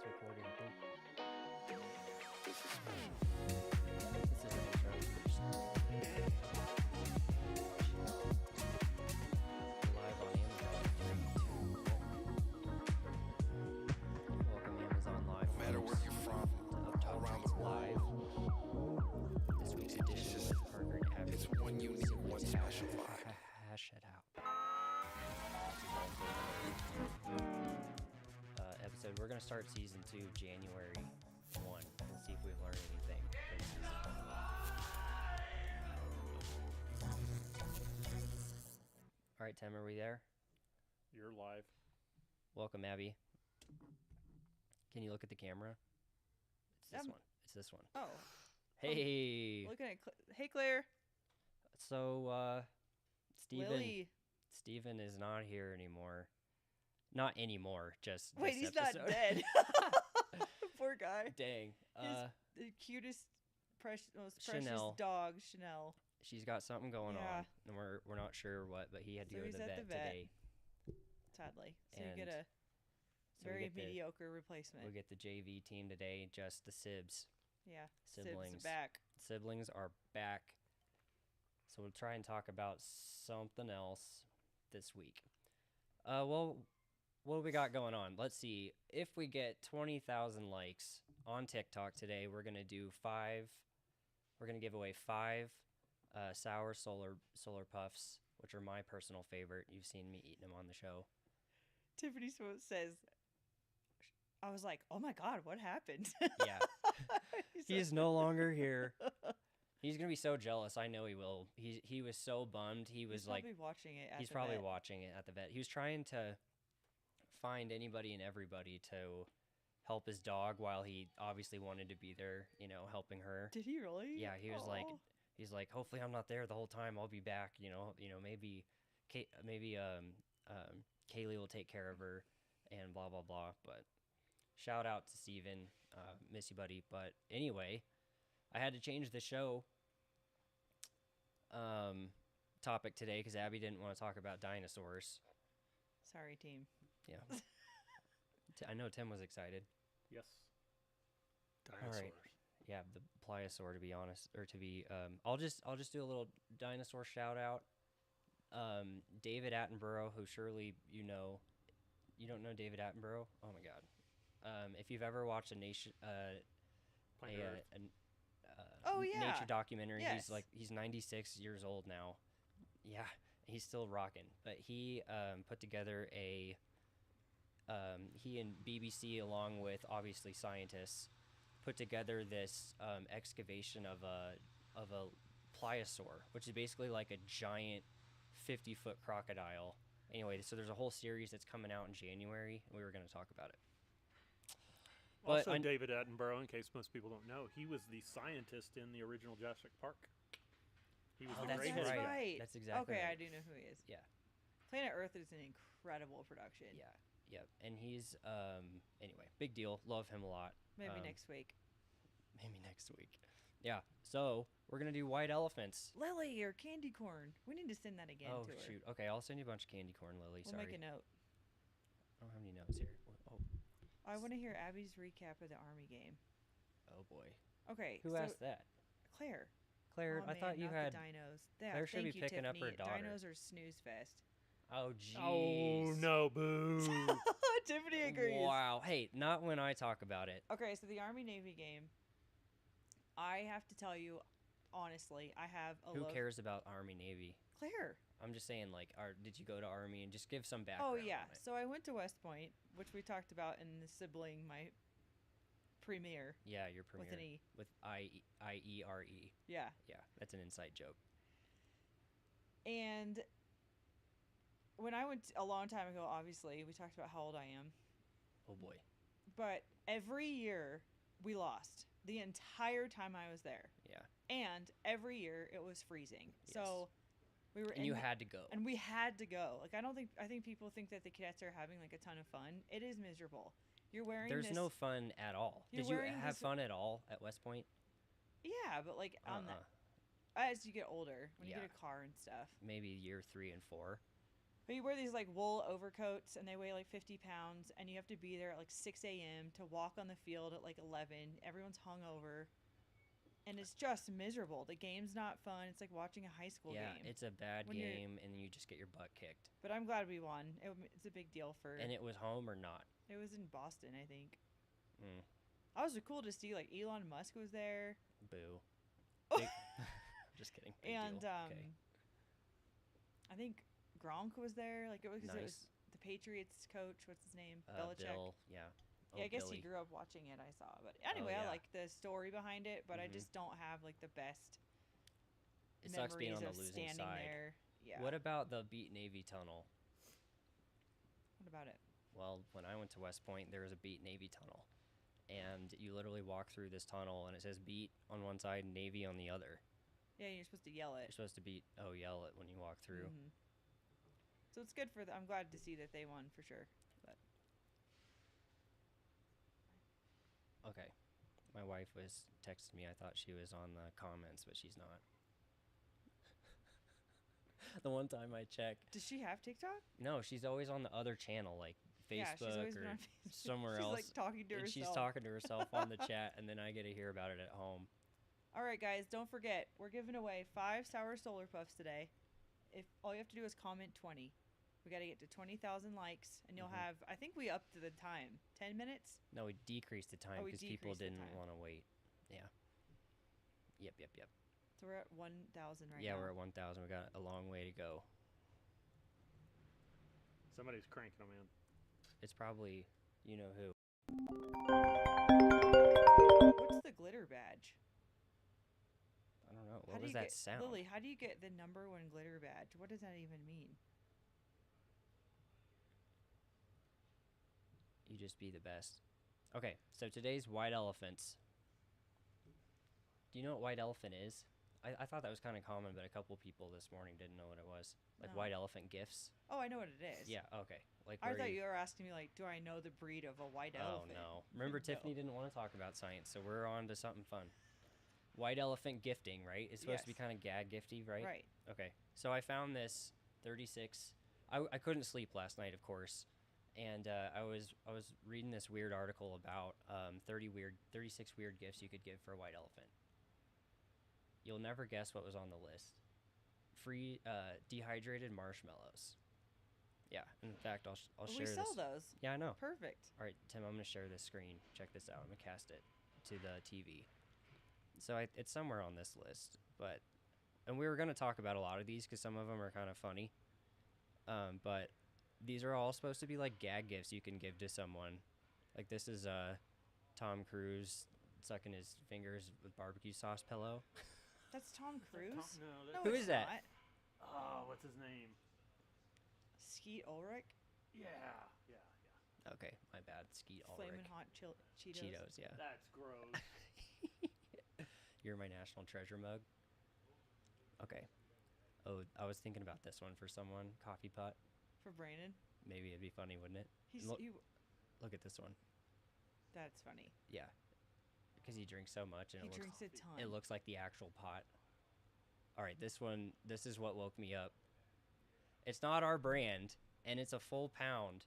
It's recording, I think. This is an intro first. We're live on Amazon. 3, 2, 1. Welcome Amazon Live. No matter where you're from, to Up Top all around Trends the world. Live. This week's edition with Parker and Abby. It's one unique, one special vibe. Hash it out. Episode. We're gonna start season 2 January 1 and see if we've learned anything from season 1. All right, Tim, are we there? You're live. Welcome, Abby. Can you look at the camera? It's this one. It's this one. Oh, Hey. looking at hey Claire, So, Lily. Steven is not here anymore. Not anymore. Just Wait, this he's episode. not dead. Poor guy. Dang. The cutest, most Chanel. precious dog, Chanel. She's got something going Yeah. on, and we're not sure what, but he had to So go to he's the at vet the vet. today. Sadly, so And you get a So we very get the- mediocre replacement. We get the JV team today, just the Sibs. Yeah, siblings. Sibs back. Siblings are back. So we'll try and talk about something else this week. Well, what do we got going on? Let's see. If we get 20,000 likes on TikTok today, we're going to do 5. We're going to give away 5 sour solar puffs, which are my personal favorite. You've seen me eating them on the show. Tiffany says, I was like, oh my God, what happened? Yeah. He's no longer here. He's going to be so jealous. I know he will. He was so bummed. He was He's like, probably watching it. he's probably watching it at the vet. He was trying to find anybody and everybody to help his dog while he obviously wanted to be there, helping her. Did he really? Yeah, he was Aw. he's like, hopefully I'm not there the whole time. I'll be back. Maybe Kaylee will take care of her, and blah blah blah. But shout out to Steven, miss you, buddy. But anyway, I had to change the show topic today because Abby didn't want to talk about dinosaurs. Sorry, team. Yeah, I know Tim was excited. Yes. Dinosaurs. Yeah, the pliosaur, to be honest, or to be, I'll just do a little dinosaur shout out. David Attenborough, who surely you don't know David Attenborough? Oh my God. If you've ever watched Planet Earth. Oh, yeah. nature documentary, Yes. he's 96 years old now. Yeah, he's still rocking. But he put together he and BBC, along with obviously scientists, put together this excavation of a pliosaur, which is basically like a giant 50-foot crocodile. Anyway, so there's a whole series that's coming out in January, and we were going to talk about it. But Also, David Attenborough, in case most people don't know, he was the scientist in the original Jurassic Park. He was Oh, the that's great That's right. right. That's exactly Okay, right. I do know who he is. Yeah, Planet Earth is an incredible production. yeah, and he's anyway, big deal. Love him a lot. Maybe next week. Maybe next week. Yeah. So we're gonna do white elephants. Lily or candy corn. We need to send that again Oh to her. shoot. Okay, I'll send you a bunch of candy corn, Lily. We'll Sorry. make a note. I don't have any notes here. Oh, I want to hear Abby's recap of the Army game. oh boy. Okay. Who so asked that? Claire. Claire, Oh, I man, thought you not had. the dinos. Yeah, Claire should thank be you, picking up her Tiffany. daughter. Dinos are snooze fest. Oh jeez. Oh, no, boo. Tiffany agrees. Wow. Hey, not when I talk about it. Okay, so the Army Navy game. I have to tell you, honestly, I have a Who love. cares about Army Navy? Claire. I'm just saying, did you go to Army and just give some background? Oh yeah. on it. So I went to West Point, which we talked about in the sibling my premiere. Yeah, your premiere With an E. with IERE. Yeah. Yeah, that's an inside joke. And when I went a long time ago, obviously, we talked about how old I am. Oh boy. But every year we lost the entire time I was there. Yeah. And every year it was freezing. So we were And you had to go. And we had to go. Like I think people think that the cadets are having like a ton of fun. It is miserable. You're wearing There's this, no fun at all. You're Did you wearing have this- fun at all at West Point? Yeah, but like on Uh-uh. the as you get older, when you Yeah. get a car and stuff. Maybe year 3 and 4. But you wear these like wool overcoats and they weigh like 50 pounds and you have to be there at like 6 a.m. to walk on the field at like 11. Everyone's hungover. And it's just miserable. The game's not fun. It's like watching a high school Yeah, game. it's a bad When you're- game, and you just get your butt kicked. But I'm glad we won. It's a big deal for. And it was home or not? It was in Boston, I think. Mm, That was cool to see. Like Elon Musk was there, boo. Big, just kidding. Big and deal. Okay. I think Gronk was there. Like it was Nice. the Patriots coach. What's his name? Bill, yeah. Yeah, I guess Billy. he grew up watching it. I saw, but anyway, yeah. I like the story behind it. But I Mhm. just don't have like the best It sucks being on memories the of losing standing side. there. Yeah. What about the Beat Navy tunnel? What about it? Well, when I went to West Point, there was a Beat Navy tunnel. And you literally walk through this tunnel, and it says Beat on one side and Navy on the other. Yeah, you're supposed to yell You're it. supposed to yell it when you walk through. Mhm. So it's good for I'm glad to see that they won for sure. But Okay. My wife was texting me. I thought she was on the comments, but she's not. The one time I checked. does she have TikTok? No, she's always on the other channel, like Yeah, she's Facebook always been or on Facebook. somewhere she's else. like talking to and herself. she's talking to herself on the chat, and then I get to hear about it at home. All right, guys, don't forget we're giving away 5 sour solar puffs today. If all you have to do is comment 20, we got to get to 20,000 likes, and you'll Mhm. have. I think we upped the time, 10 minutes. No, we decreased the time Oh, we because people decreased the didn't time. want to wait. Yeah. Yep. So we're at 1,000 right Yeah, now. we're at 1,000. We got a long way to go. Somebody's cranking them in. It's probably, you know who. What's the glitter badge? I don't know. How What do was you that get, sound? Lily, how do you get the #1 glitter badge? What does that even mean? You just be the best. Okay, so today's white elephants. Do you know what white elephant is? I thought that was kind of common, but a couple people this morning didn't know what it was. Like No. white elephant gifts. Oh, I know what it is. Yeah, okay. Like I where thought you were asking me like, do I know the breed of a white Oh elephant? no. Remember No. Tiffany didn't want to talk about science, so we're on to something fun. White elephant gifting, right? It's supposed to be Yes. kind of gag gifty, right? Right. Okay. So I found this 36. I couldn't sleep last night, of course, and I was reading this weird article about 36 weird gifts you could give for a white elephant. You'll never guess what was on the list. Free dehydrated marshmallows. Yeah. In fact, I'll Well, share we this. sell those. Yeah, I know. Perfect. All right, Tim, I'm going to share this screen. Check this out. I'm going to cast it to the TV. So it's somewhere on this list, and we were going to talk about a lot of these because some of them are kind of funny. But these are all supposed to be like gag gifts you can give to someone. Like this is Tom Cruise sucking his fingers with barbecue sauce pillow. That's Tom Cruise. No, No, that's, Who it's is that? not. oh, what's his name? Skeet Ulrich. Yeah. Okay, my bad. Skeet Flamin' Ulrich. hot Cheetos. Cheetos, yeah. That's gross. You're my national treasure mug. Okay. Oh, I was thinking about this one for someone. Coffee pot. For Brandon. Maybe it'd be funny, wouldn't it? He's Look, you. look at this one. That's funny. Yeah. Because he drinks so much and He it looks drinks a ton. it looks like the actual pot. All right, this is what woke me up. It's not our brand and it's a full pound,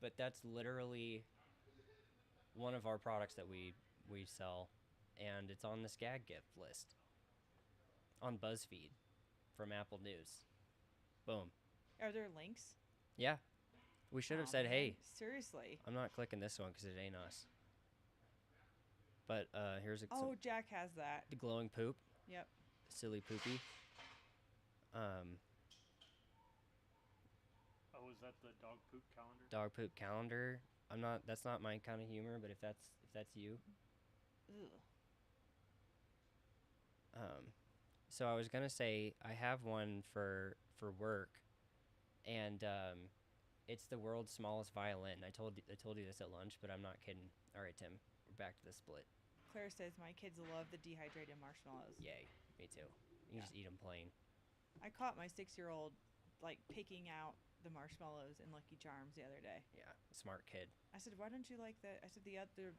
but that's literally one of our products that we sell, and it's on the Skag gift list on BuzzFeed from Apple News. Boom. Are there links? Yeah. We should have Aw, said, man. "Hey, Seriously. I'm not clicking this one because it ain't us." But here's Oh, Jack has that. the glowing poop. Yep. Silly poopy. Oh, is that the dog poop calendar? Dog poop calendar. That's not my kind of humor, but if that's you. Ugh. So I was gonna say I have one for work, and it's the world's smallest violin. I told you this at lunch, but I'm not kidding. All right, Tim, we're back to the split. Claire says my kids love the dehydrated marshmallows. Yay, me too. You can Yeah. just eat them plain. I caught my 6-year-old like picking out the marshmallows in Lucky Charms the other day. Yeah, smart kid. I said, "Why don't you like the?" I said, "The other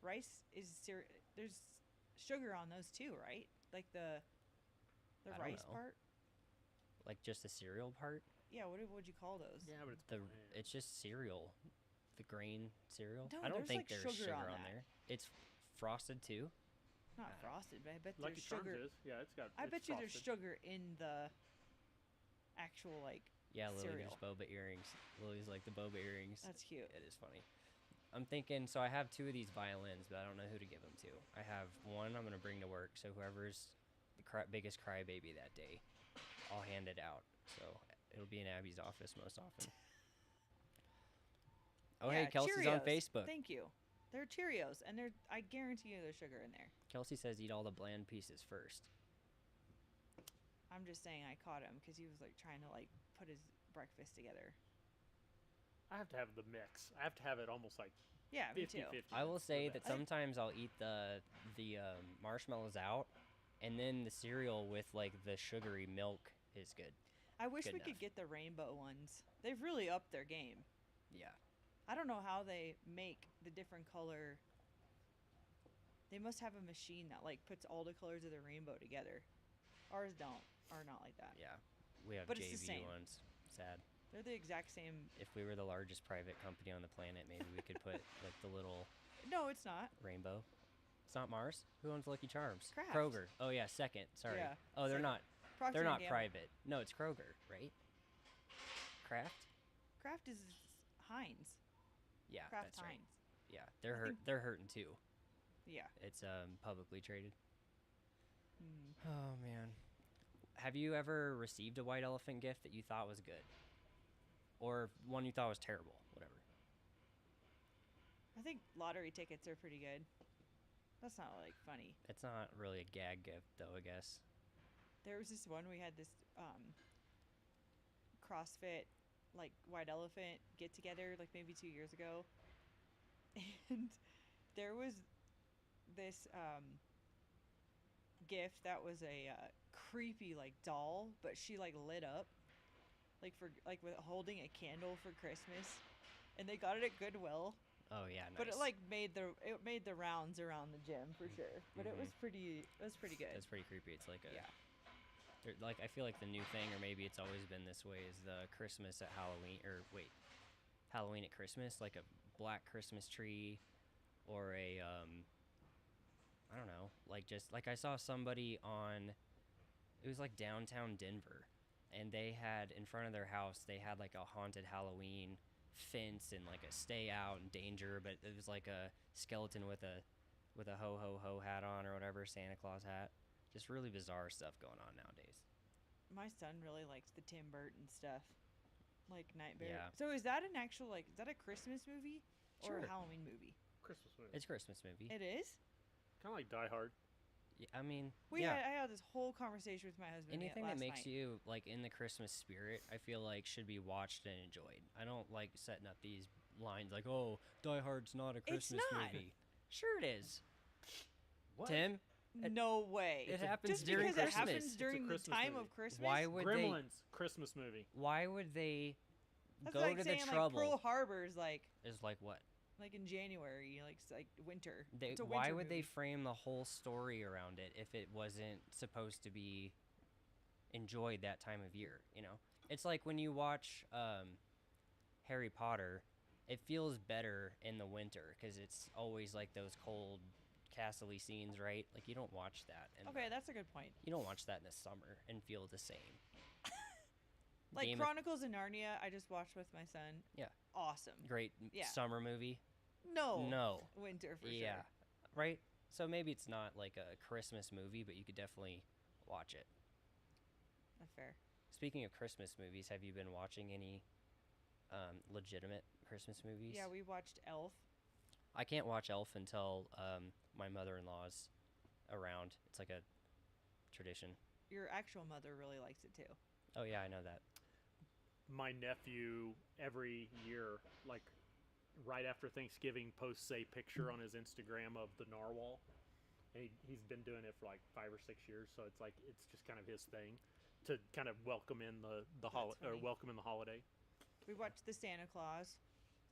rice is there's sugar on those too, right? Like the I don't rice know. part." Like just the cereal part. yeah, what would you call those? Yeah, but it's The bland. it's just cereal, the grain cereal. No, I don't there's, think like, there's sugar sugar on on that. there. It's frosted too. Not Uh, frosted, but I bet Lucky there's Charms sugar. is. Yeah, it's got. I it's bet you there's frosted. sugar in the actual like. Yeah, Lily, Cereal. there's boba earrings. Lily's like the boba earrings. That's cute. It is funny. I'm thinking, so I have 2 of these violins, but I don't know who to give them to. I have one I'm gonna bring to work, so whoever's the biggest crybaby that day, I'll hand it out. So it'll be in Abby's office most often. Oh, Yeah, hey, Kelsey's on Cheerios. Facebook. Thank you. They're Cheerios, and I guarantee you there's sugar in there. Kelsey says eat all the bland pieces first. I'm just saying I caught him because he was like trying to like put his breakfast together. I have to have the mix. I have to have it almost like Yeah, me 50 too. 50. I will say that I- sometimes I'll eat the marshmallows out, and then the cereal with like the sugary milk is good. I wish Good we could enough. get the rainbow ones. They've really upped their game. Yeah. I don't know how they make the different color. They must have a machine that like puts all the colors of the rainbow together. Ours are not like that. Yeah, we have But it's the JV same. ones. Sad. They're the exact same. If we were the largest private company on the planet, maybe we could put like the little No, it's not. rainbow. It's not Mars. Who owns Lucky Charms? Kraft. Kroger. Oh yeah, second. Sorry. Yeah, Oh, they're second. not. Procter They're and not Gamble. private. No, it's Kroger, right? Kraft. Kraft is Heinz. Yeah, Kraft that's right. Heinz. Yeah, they're I hurt. think- They're hurting too. Yeah. It's publicly traded. Mm. Oh man. Have you ever received a white elephant gift that you thought was good? Or one you thought was terrible? Whatever. I think lottery tickets are pretty good. That's not like funny. It's not really a gag gift though, I guess. There was this one we had this CrossFit like white elephant get together like maybe 2 years ago, and there was this gift that was a creepy like doll, but she like lit up like for like with holding a candle for Christmas, and they got it at Goodwill. Oh yeah, nice. But it like made the rounds around the gym for sure. But it was pretty good. That's pretty creepy. It's like a Yeah. like I feel like the new thing, or maybe it's always been this way, is the Christmas at Halloween, or wait, Halloween at Christmas, like a black Christmas tree, or a I don't know, like just like I saw somebody on, it was like downtown Denver, and they had in front of their house they had like a haunted Halloween fence and like a stay out and danger, but it was like a skeleton with a ho ho ho hat on or whatever, Santa Claus hat. Just really bizarre stuff going on nowadays. My son really likes the Tim Burton stuff, like Nightmare. Yeah. So is that an actual like is that a Christmas movie or Sure. a Halloween movie? Christmas movie. It's a Christmas movie. It is. Kind of like Die Hard. I mean, I had this whole conversation with my husband. anything that last makes night. you like in the Christmas spirit, I feel like should be watched and enjoyed. I don't like setting up these lines like, "Oh, Die Hard's not a Christmas not. movie." Sure, it is. What? Tim, No way. It happens Just during because Christmas. it happens It's a during the Christmas time movie. of Christmas. why would Gremlins Christmas movie. why would they That's go like to the saying trouble? like Pearl Harbor's like is like what? in January, like it's like winter. They, It's a why winter would they movie. frame the whole story around it if it wasn't supposed to be enjoyed that time of year? You know, it's like when you watch Harry Potter, it feels better in the winter because it's always like those cold, castle-y scenes, right? Like you don't watch that. Okay, that's a good point. You don't watch that in the summer and feel the same. Like Game of- Chronicles of Narnia, I just watched with my son. Yeah. Awesome. Great Yeah. summer movie. No. No. Winter for Yeah. sure. Right? So maybe it's not like a Christmas movie, but you could definitely watch it. That's fair. Speaking of Christmas movies, have you been watching any legitimate Christmas movies? Yeah, we watched Elf. I can't watch Elf until my mother-in-law's around. It's like a tradition. Your actual mother really likes it too. Oh yeah, I know that. My nephew every year, like right after Thanksgiving, posts a picture on his Instagram of the narwhal. And he's been doing it for like 5 or 6 years, so it's like it's just kind of his thing to kind of welcome in the funny. welcome in the holiday. We watched The Santa Claus.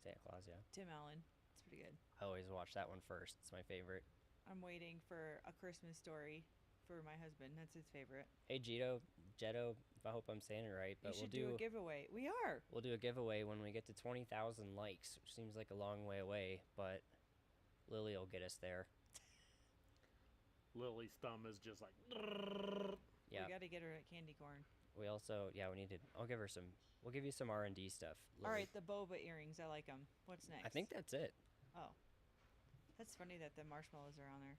Santa Claus, yeah. Tim Allen. It's pretty good. I always watch that one first. It's my favorite. I'm waiting for A Christmas Story for my husband. That's his favorite. Hey Jetto, I hope I'm saying it right. You But should do a giveaway. We are. we'll do a giveaway when we get to 20,000 likes, which seems like a long way away, but Lily will get us there. Lily's thumb is just like. Yeah. We got to get her at candy corn. We also, we need to. I'll give her some. We'll give you some R&D stuff. Lily. All right, the boba earrings. I like them. What's next? I think that's it. Oh, that's funny that the marshmallows are on there.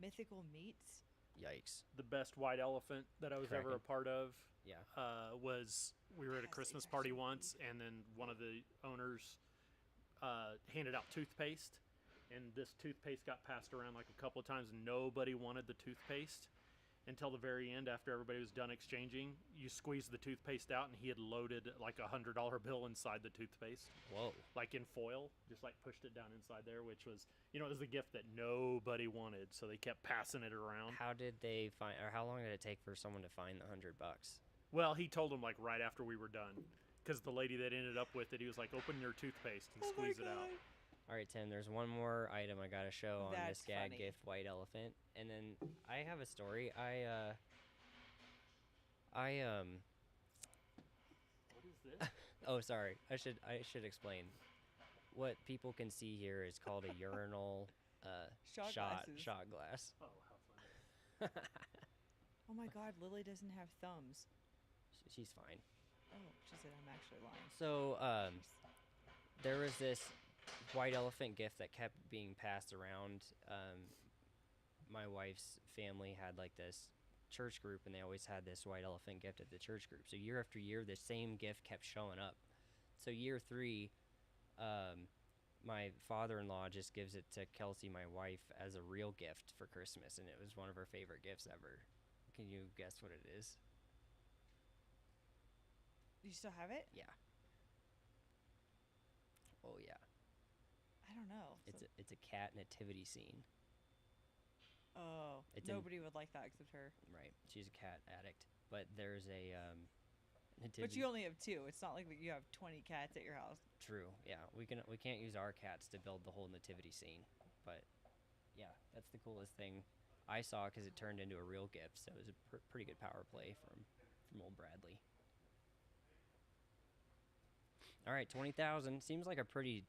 Mythical meats. Yikes. The best white elephant that I was ever a Kraken. part of Yeah. was we were at a Yes, they've Christmas actually party been once, and then one of the owners handed out toothpaste, and this toothpaste got passed around like a couple of times, and nobody wanted the toothpaste until the very end after everybody was done exchanging. You squeezed the toothpaste out, and he had loaded like $100 bill inside the toothpaste, Whoa. like in foil, just like pushed it down inside there, which was, it was a gift that nobody wanted, so they kept passing it around. How did they find, or how long did it take for someone to find the $100? Well, he told them like right after we were done, because the lady that ended up with it, he was like, "Open your toothpaste and squeeze it out." All right, Tim. There's one more item I gotta show on this That's gag funny. gift white elephant, and then I have a story. What is this? Oh, sorry. I should explain. What people can see here is called a urinal Shot glasses. shot glass. Oh, how funny! Oh my God, Lily doesn't have thumbs. She's fine. Oh, she said I'm actually lying. So there was this white elephant gift that kept being passed around. My wife's family had like this church group, and they always had this white elephant gift at the church group. So year after year, the same gift kept showing up. So year 3, my father-in-law just gives it to Kelsey, my wife, as a real gift for Christmas, and it was one of her favorite gifts ever. Can you guess what it is? Do you still have it? Yeah. Oh yeah. I don't know. It's a cat nativity scene. Oh, It's in- nobody would like that except her. Right. She's a cat addict. But there's a nativity. But you only have 2. It's not like you have 20 cats at your house. True. Yeah. We can't use our cats to build the whole nativity scene. But yeah, that's the coolest thing I saw because it turned into a real gift. So it was a pretty good power play from old Bradley. All right, 20,000 seems like a pretty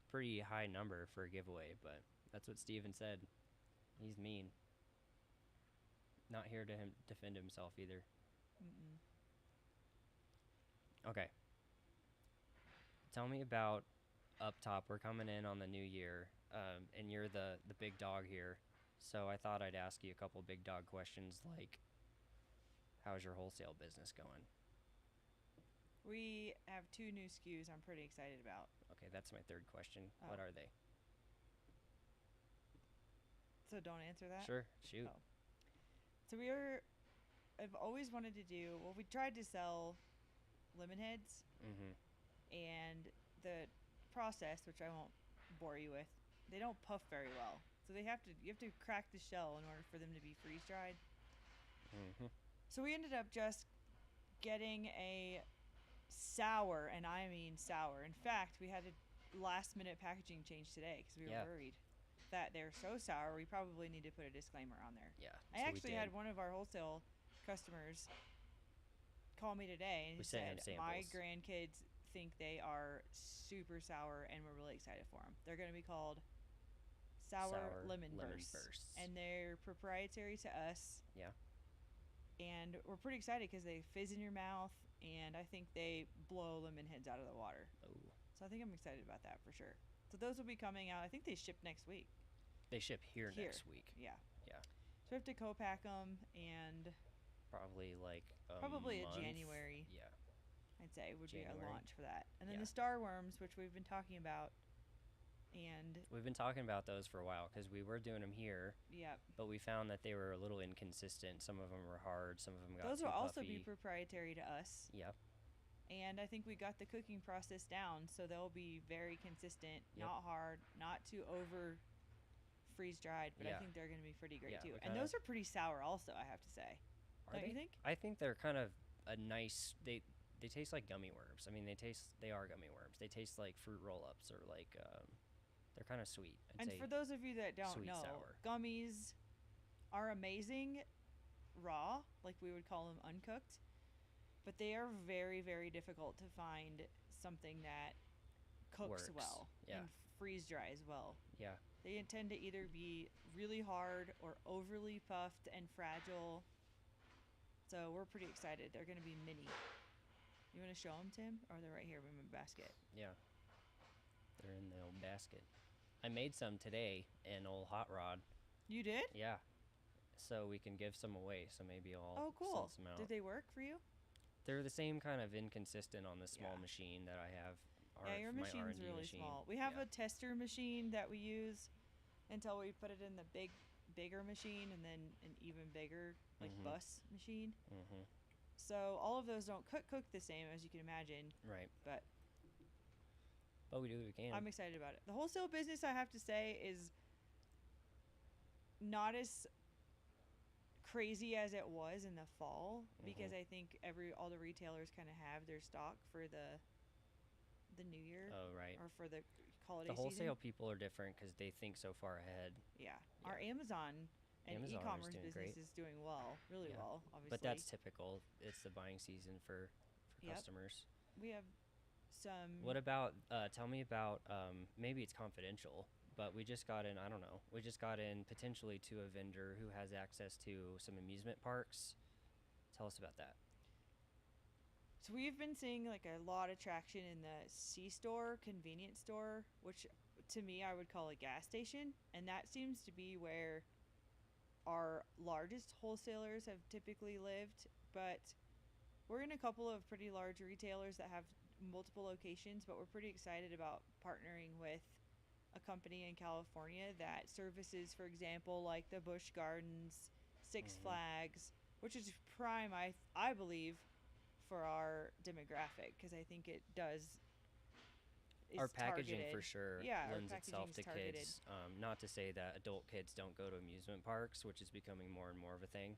high number for a giveaway, but that's what Steven said. He's mean. Not here to defend himself either. Mm-mm. Okay. Tell me about up top. We're coming in on the new year, and you're the big dog here. So I thought I'd ask you a couple big dog questions like, how's your wholesale business going? We have 2 new SKUs I'm pretty excited about. Okay, that's my third question. Oh. What are they? So don't answer that? Sure, shoot. Oh. So I've always wanted to do, well, we tried to sell lemon heads, Mm-hmm. and the process, which I won't bore you with, they don't puff very well. So you have to crack the shell in order for them to be freeze dried. Mm-hmm. So we ended up just getting a sour, and I mean sour. In fact, we had a last minute packaging change today because we were Yeah. worried that they're so sour. We probably need to put a disclaimer on there. Yeah. I actually had one of our wholesale customers call me today and We he sent him said, "My samples. grandkids think they are super sour, and we're really excited for them. They're going to be called Sour Lemon Bursts, and they're proprietary to us. Yeah. And we're pretty excited because they fizz in your mouth, and I think they blow lemon heads out of the water. Oh, So I think I'm excited about that for sure. So those will be coming out. I think they ship next week. they ship here Here. next week. Yeah. Yeah. So we have to co-pack them, and Probably like probably month. a January, Yeah. I'd say, would be January. a launch for that. And then Yeah. the Star Worms, which we've been talking about, and We've been talking about those for a while because we were doing them here, yeah, but we found that they were a little inconsistent. Some of them were hard. Some of them got those too will also puffy. be proprietary to us. Yep. And I think we got the cooking process down, so they'll be very consistent, Yep. not hard, not too over freeze dried, but I Yeah. think they're going to be pretty great Yeah, too. we And kinda- those are pretty sour also, I have to say. Are Don't they? you think? I think they're kind of a nice. They taste like gummy worms. I mean, they are gummy worms. They taste like fruit roll-ups or like they're kind of sweet. I'd And say. for those of you that don't sweet know, sour. gummies are amazing raw, like we would call them uncooked. but they are very, very difficult to find something that cooks Works. well Yeah. and freeze dries well. Yeah. They intend to either be really hard or overly puffed and fragile. So we're pretty excited. They're going to be mini. You want to show them, Tim? Or they're right here in my basket. Yeah. They're in the old basket. I made some today in old hot rod. You did? Yeah. So we can give some away. So maybe I'll Oh, cool. send some out. Did they work for you? They're the same kind of inconsistent on the small Yeah. machine that I have. Yeah, your my machine's R&D really machine. small. We have Yeah. a tester machine that we use until we put it in the bigger machine and then an even bigger Mhm. bus machine. Mm-hmm. So all of those don't cook the same as you can imagine, Right. but But we do what we can. I'm excited about it. The wholesale business, I have to say, is not as crazy as it was in the fall because Mhm. I think all the retailers kind of have their stock for the new year Oh, right. or for the holiday The wholesale season. people are different because they think so far ahead. Yeah. Our Amazon and Amazon is e-commerce doing business great. is doing well, really Yeah. well, obviously. But that's typical. It's the buying season for Yep. customers. we have some What about, tell me about, maybe it's confidential, but we just got in, I don't know, we just got in potentially to a vendor who has access to some amusement parks. Tell us about that. So we've been seeing like a lot of traction in the C-store, convenience store, which to me I would call a gas station, and that seems to be where our largest wholesalers have typically lived, but we're in a couple of pretty large retailers that have multiple locations, but we're pretty excited about partnering with a company in California that services, for example, like the Busch Gardens, Six Mhm. Flags, which is prime, I believe, for our demographic because I think it does. Our is packaging for targeted. sure Yeah, our lends itself to packaging's targeted. kids. Not to say that adult kids don't go to amusement parks, which is becoming more and more of a thing.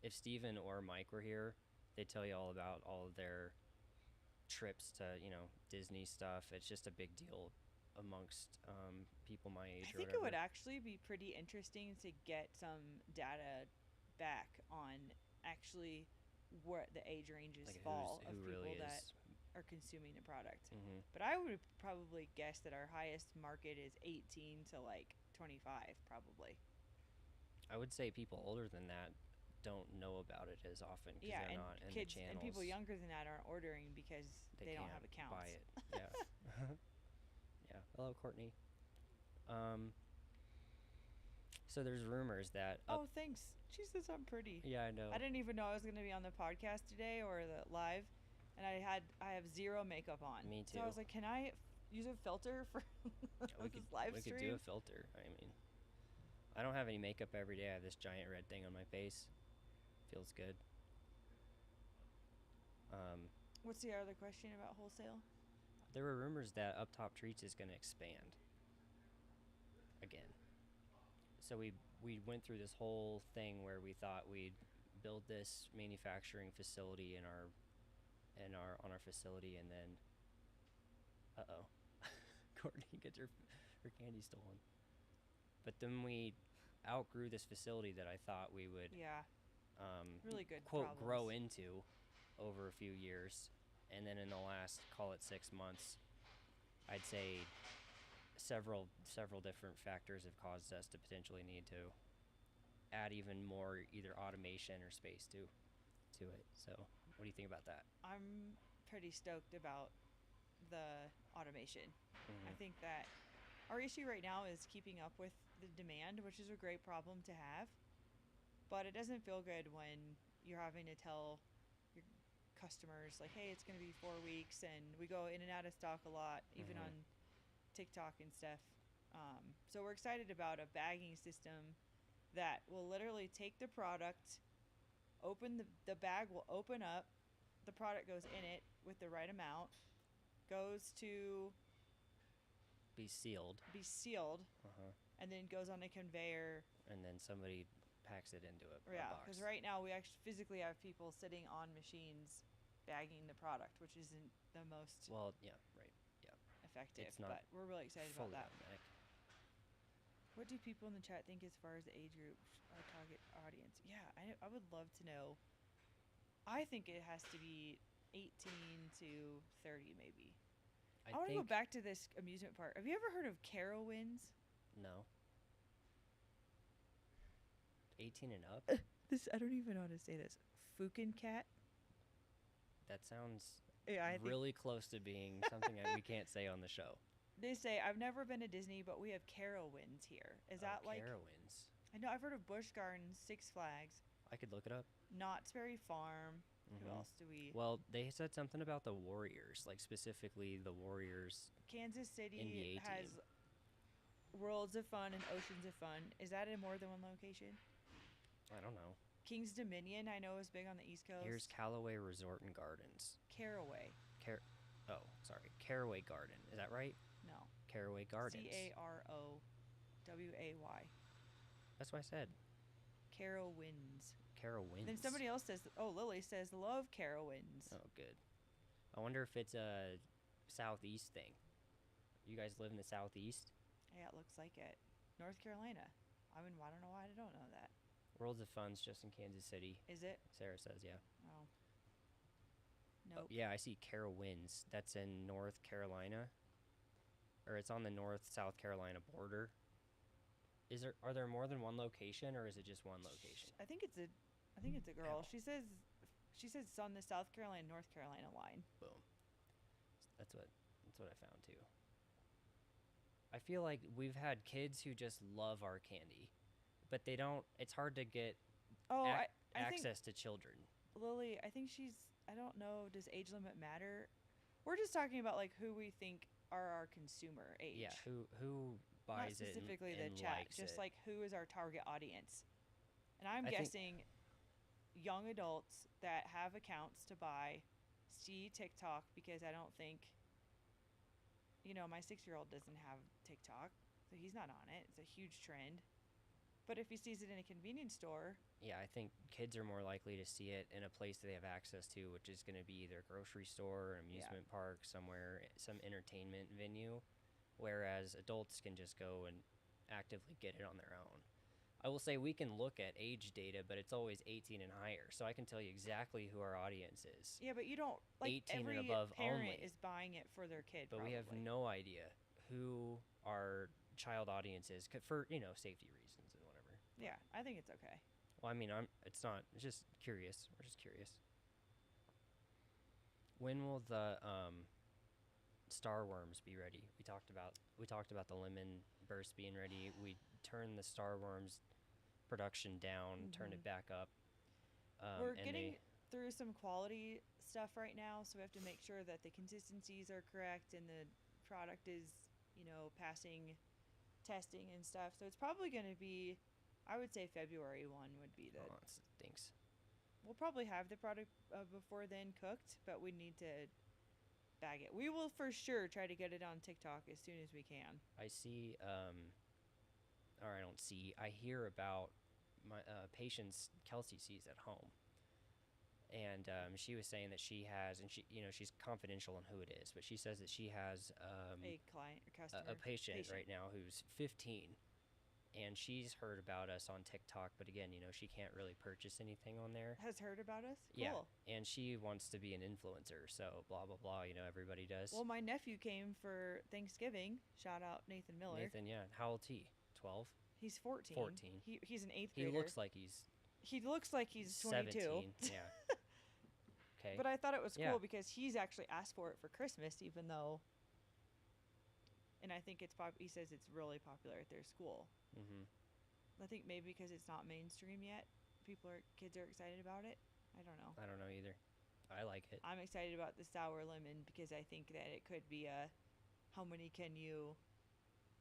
If Steven or Mike were here, they'd tell you all about all of their trips to, Disney stuff. It's just a big deal amongst people my age I or think whatever. it would actually be pretty interesting to get some data back on actually what the age ranges like fall who of people really that is. are consuming the product. Hmm. But I would probably guess that our highest market is 18 to like 25, probably. I would say people older than that don't know about it as often because Yeah, they're and not in kids the channels. and people younger than that aren't ordering because they don't can't have accounts. buy it. Yeah. Yeah. Hello, Courtney. So there's rumors that Oh, thanks. She says I'm pretty. yeah, I know. I didn't even know I was going to be on the podcast today or the live, and I have zero makeup on. Me So I too. was like, can I use a filter for we this could live we stream? could do a filter. I mean, I don't have any makeup every day. I have this giant red thing on my face. Feels good. What's the other question about wholesale? There were rumors that Up Top Treats is going to expand again. So we went through this whole thing where we thought we'd build this manufacturing facility on our facility, and then Courtney gets her candy stolen. But then we outgrew this facility that I thought we would Yeah, really good quote grow problems. into over a few years, and then in the last, call it 6 months, I'd say several different factors have caused us to potentially need to add even more either automation or space to it. So what do you think about that? I'm pretty stoked about the automation. I think that our issue right now is keeping up with the demand, which is a great problem to have. But it doesn't feel good when you're having to tell your customers, like, hey, it's going to be 4 weeks, and we go in and out of stock a lot, even Mhm. on TikTok and stuff. So we're excited about a bagging system that will literally take the product, the bag will open up, the product goes in it with the right amount, goes to Be sealed, be sealed, and then goes on a conveyor. and then somebody packs it into a Yeah, box. because right now we actually physically have people sitting on machines bagging the product, which isn't the most Well, yeah, right. Yeah, effective. it's not But we're really excited about fully that. automatic. What do people in the chat think as far as the age group, our target audience? Yeah, I would love to know. I think it has to be 18 to 30, maybe. I I want to go think back to this amusement park. Have you ever heard of Carowinds? no. 18 and up. This I don't even know how to say this. Fukin Cat. That sounds Yeah, I think really close to being something that we can't say on the show. they say I've never been to Disney, but we have Carowinds here. Is that like? Carowinds? I know I've heard of Busch Gardens, Six Flags, I could look it up. Knott's Berry Farm. Who Mhm. else do we? Well, they said something about the Warriors, like specifically the Warriors. Kansas City NBA has team. Worlds of Fun and Oceans of Fun. Is that in more than one location? I don't know. King's Dominion, I know, is big on the East Coast. Here's Callaway Resort and Gardens. Caraway. Oh, sorry, Caraway Garden. Is that right? No. Caraway Gardens. Caroway. That's what I said. Carowinds. Carowinds. Then somebody else says, oh, Lily says, love Carowinds. Oh, good. I wonder if it's a southeast thing. You guys live in the southeast? Yeah, it looks like it. North Carolina. I mean, I don't know why I don't know that. Worlds of Fun's just in Kansas City. Is it? Sarah says, yeah. Oh. Oh, Nope. yeah, I see Carowinds. That's in North Carolina. Or it's on the North-South Carolina border. Are there more than one location, or is it just one location? I think it's a girl. Ow. She says it's on the South Carolina North Carolina line. Boom. That's what I found too. I feel like we've had kids who just love our candy, but they don't. It's hard to get Oh, I think access to children. Lily, I think I don't know, does age limit matter? We're just talking about like who we think are our consumer age. Yeah, who Not buys it specifically and the chat, likes just it. like who is our target audience. And I'm I think- guessing young adults that have accounts to buy see TikTok, because I don't think, my 6-year-old doesn't have TikTok, so he's not on it. It's a huge trend. But if he sees it in a convenience store, Yeah, I think kids are more likely to see it in a place that they have access to, which is going to be either a grocery store, an amusement park, somewhere, some entertainment venue, whereas adults can just go and actively get it on their own. I will say we can look at age data, but it's always 18 and higher, so I can tell you exactly who our audience is. yeah, but you don't, like, 18 and every above parent only. is buying it for their kid. But we have probably. no idea who our child audience is for, safety reasons and whatever. Yeah, I think it's okay. Well, I mean, it's just curious. We're just curious. When will the Star Worms be ready? We talked about the lemon burst being ready. We turned the Star Worms production down, turned it back up. We're and getting through some quality stuff right now, so we have to make sure that the consistencies are correct and the product is, passing testing and stuff. So it's probably going to be, I would say February 1 would be the. oh, that stinks. We'll probably have the product before then cooked, but we need to bag it. We will for sure try to get it on TikTok as soon as we can. I see, or I don't see, I hear about my patients Kelsey sees at home. And she was saying that she has, and she's confidential on who it is, but she says that she has A client or customer. a patient right now who's 15, and she's heard about us on TikTok, but again, she can't really purchase anything on there. Has heard about us? Yeah, Cool. and she wants to be an influencer, so blah, blah, blah, everybody does. Well, my nephew came for Thanksgiving. Shout out Nathan Miller. Nathan, yeah. How old's he? 12? He's 14. 14. He's an 8th He grader. looks like he's He looks like he's 22. 17. Yeah. Okay. But I thought it was Yeah. cool because he's actually asked for it for Christmas, even though. And I think he says it's really popular at their school. Mm-hmm. I think maybe because it's not mainstream yet, kids are excited about it. I don't know. I don't know either. I like it. I'm excited about the sour lemon because I think that it could be how many can you.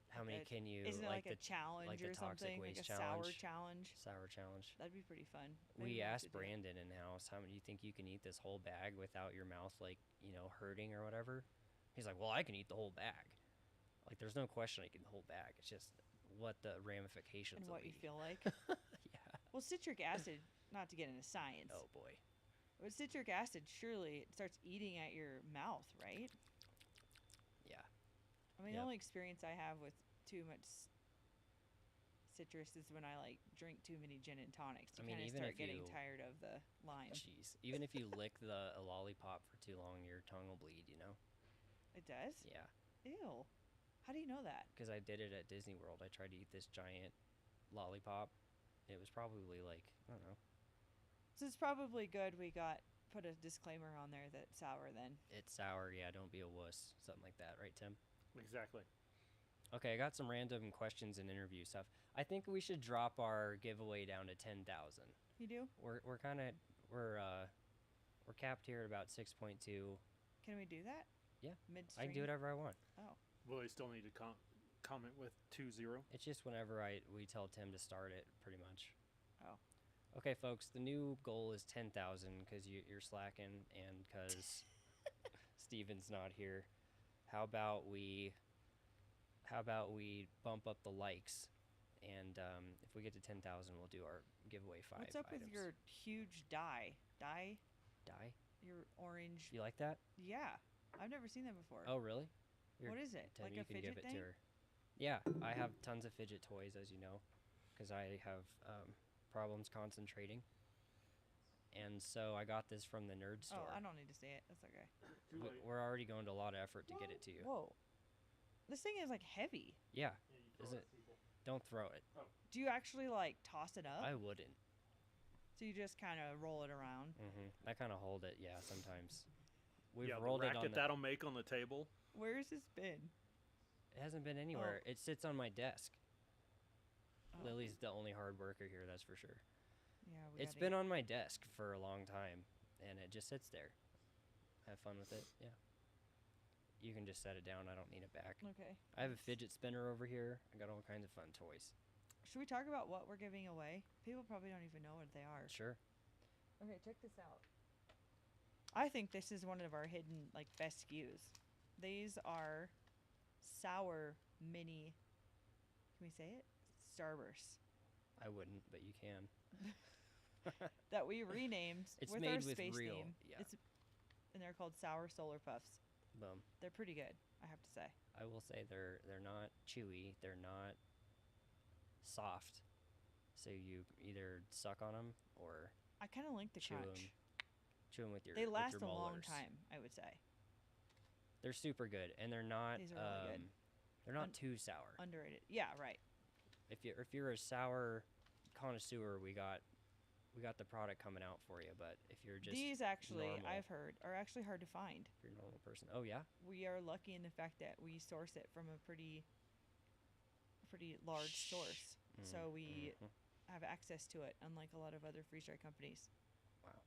How many can you? Isn't it like a the challenge like the or toxic something? Like a waste sour challenge? challenge? Sour challenge. That'd be pretty fun. We Maybe asked should do it. Brandon in house, how many do you think you can eat this whole bag without your mouth hurting or whatever? He's like, well, I can eat the whole bag. Like, there's no question I can eat the whole bag. It's just what the ramifications And will what you be. feel like. Yeah. Well, citric acid, not to get into science. Oh boy. But citric acid surely it starts eating at your mouth, right? Yeah. I mean, Yep. the only experience I have with too much citrus is when I like drink too many gin and tonics. You I mean, kind of even start if getting you- tired of the lime. Jeez. Even if you lick a lollipop for too long, your tongue will bleed, you know? It does? Yeah. Ew. How do you know that? Because I did it at Disney World. I tried to eat this giant lollipop. It was probably like, I don't know. So it's probably good we put a disclaimer on there that sour then. It's sour. Yeah, don't be a wuss. Something like that. Right, Tim? Exactly. Okay, I got some random questions and interview stuff. I think we should drop our giveaway down to 10,000. You do? We're kind of we're capped here at about 6.2. Can we do that? Yeah. Midstream? I can do whatever I want. Oh. Will they still need to comment with 2-0? It's just whenever we tell Tim to start it, pretty much. Oh. Okay, folks. The new goal is 10,000 because you're slacking and because Steven's not here. How about we bump up the likes, and if we get to 10,000, we'll do our giveaway 5 What's up items. with your huge dye? Dye? Die? Your orange. You like that? Yeah. I've never seen that before. Oh, really? Here, What is it? Tim, Like you a can fidget give it thing? to her. Yeah, I have tons of fidget toys, as you know, because I have problems concentrating. And so I got this from the nerd store. Oh, I don't need to say it. That's okay. We're already going to a lot of effort to get it to you. Whoa. This thing is like heavy. Yeah, is it? Don't throw it. Do you actually like toss it up? I wouldn't. So you just kind of roll it around. I kind of hold it, yeah, sometimes. We've Yeah, rolled the it on racket the... that'll make on the table. Where's this been? It hasn't been anywhere. Oh. It sits on my desk. Oh. Lily's the only hard worker here, that's for sure. Yeah, It's been on my desk for a long time, and it just sits there. Have fun with it, yeah. You can just set it down. I don't need it back. Okay. I have a fidget spinner over here. I got all kinds of fun toys. Should we talk about what we're giving away? People probably don't even know what they are. Sure. Okay, check this out. I think this is one of our hidden, like, best SKUs. These are sour mini. Can we say it? Starbursts I wouldn't, but you can. that we renamed It's with made our with space real- theme. yeah. And they're called Sour Solar Puffs. Boom. They're pretty good, I have to say. I will say they're not chewy. They're not soft. So you either suck on them or I kind of like the Chew 'em crunch. chew them with your They last with your a long molars. time, I would say. They're super good, and they're not These are really good. they're not Un- too sour. Underrated. Yeah, right. If you're a sour connoisseur, we got the product coming out for you. But if you're just These actually, normal, I've heard, are actually hard to find. if you're a normal person, oh yeah, We are lucky in the fact that we source it from a pretty large source. So we Mhm. have access to it, unlike a lot of other freeze dry companies. Wow.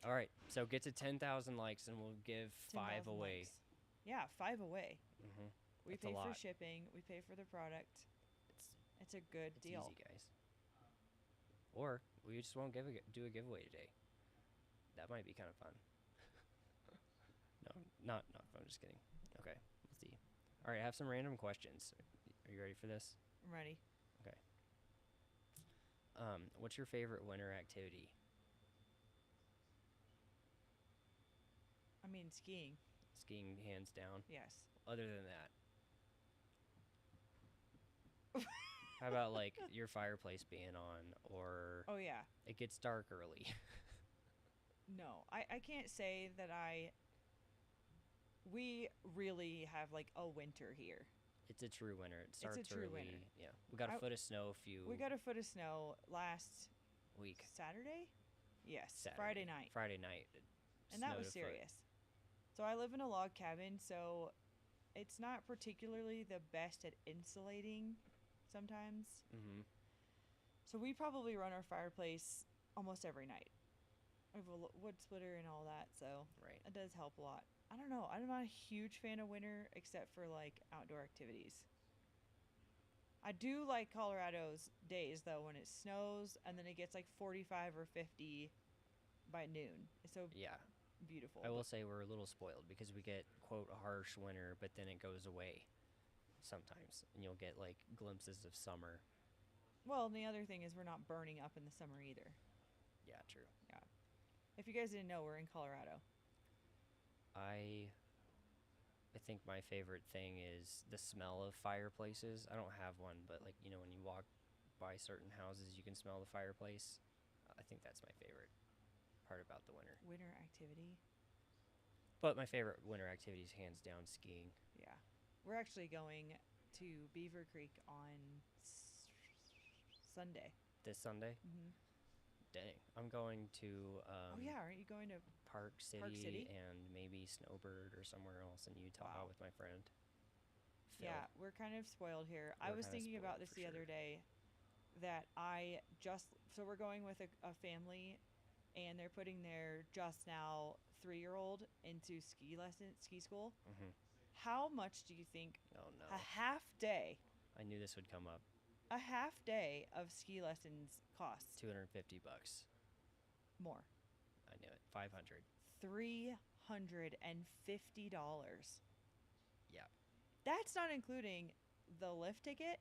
All right, so get to 10,000 likes, and we'll give 5 10,000 away. likes. Yeah, 5 away. Mm-hmm. We That's a pay for lot. shipping. We pay for the product. It's a good It's deal. easy, guys. Or we just won't do a giveaway today. That might be kind of fun. No, not fun. Just kidding. Okay, let's see. All right, I have some random questions. Are you ready for this? I'm ready. What's your favorite winter activity? I mean, skiing. Skiing, hands down. Yes. Other than that, how about like your fireplace being on, or Oh yeah. it gets dark early? No, I can't say that we really have like a winter here. It's a true winter. It a starts true early. winter. Yeah, we got a I- foot of snow a few We got a foot of snow last week. Saturday? Yes, Saturday. Friday night. Friday night. it And that snowed was a foot. serious. So I live in a log cabin, so it's not particularly the best at insulating sometimes. Mhm. So we probably run our fireplace almost every night. We have a wood splitter and all that, so Right. it does help a lot. I don't know. I'm not a huge fan of winter except for like outdoor activities. I do like Colorado's days though when it snows and then it gets like 45 or 50 by noon. It's so Yeah. beautiful. I will say we're a little spoiled because we get quote a harsh winter, but then it goes away sometimes, and you'll get like glimpses of summer. Well, and the other thing is we're not burning up in the summer either. Yeah, true. If you guys didn't know, we're in Colorado. I I think my favorite thing is the smell of fireplaces. I don't have one, but like, when you walk by certain houses, you can smell the fireplace. I think that's my favorite part about the winter. Winter activity. But my favorite winter activity is hands down skiing. Yeah. We're actually going to Beaver Creek on Sunday. This Sunday? Hmm. Dang. I'm going to Oh, yeah. Aren't you going to? Park City, City? and maybe Snowbird or somewhere else in Utah Wow. with my friend. Phil. Yeah, we're kind of spoiled here. I We're was kinda thinking about spoiled this for the other sure. day that so we're going with a family, and they're putting their just now 3-year-old into ski school. Mhm. How much do you think Oh no. a half day I knew this would come up. of ski lessons costs? $250. More. I knew it. 500. $350. Yeah. That's not including the lift ticket,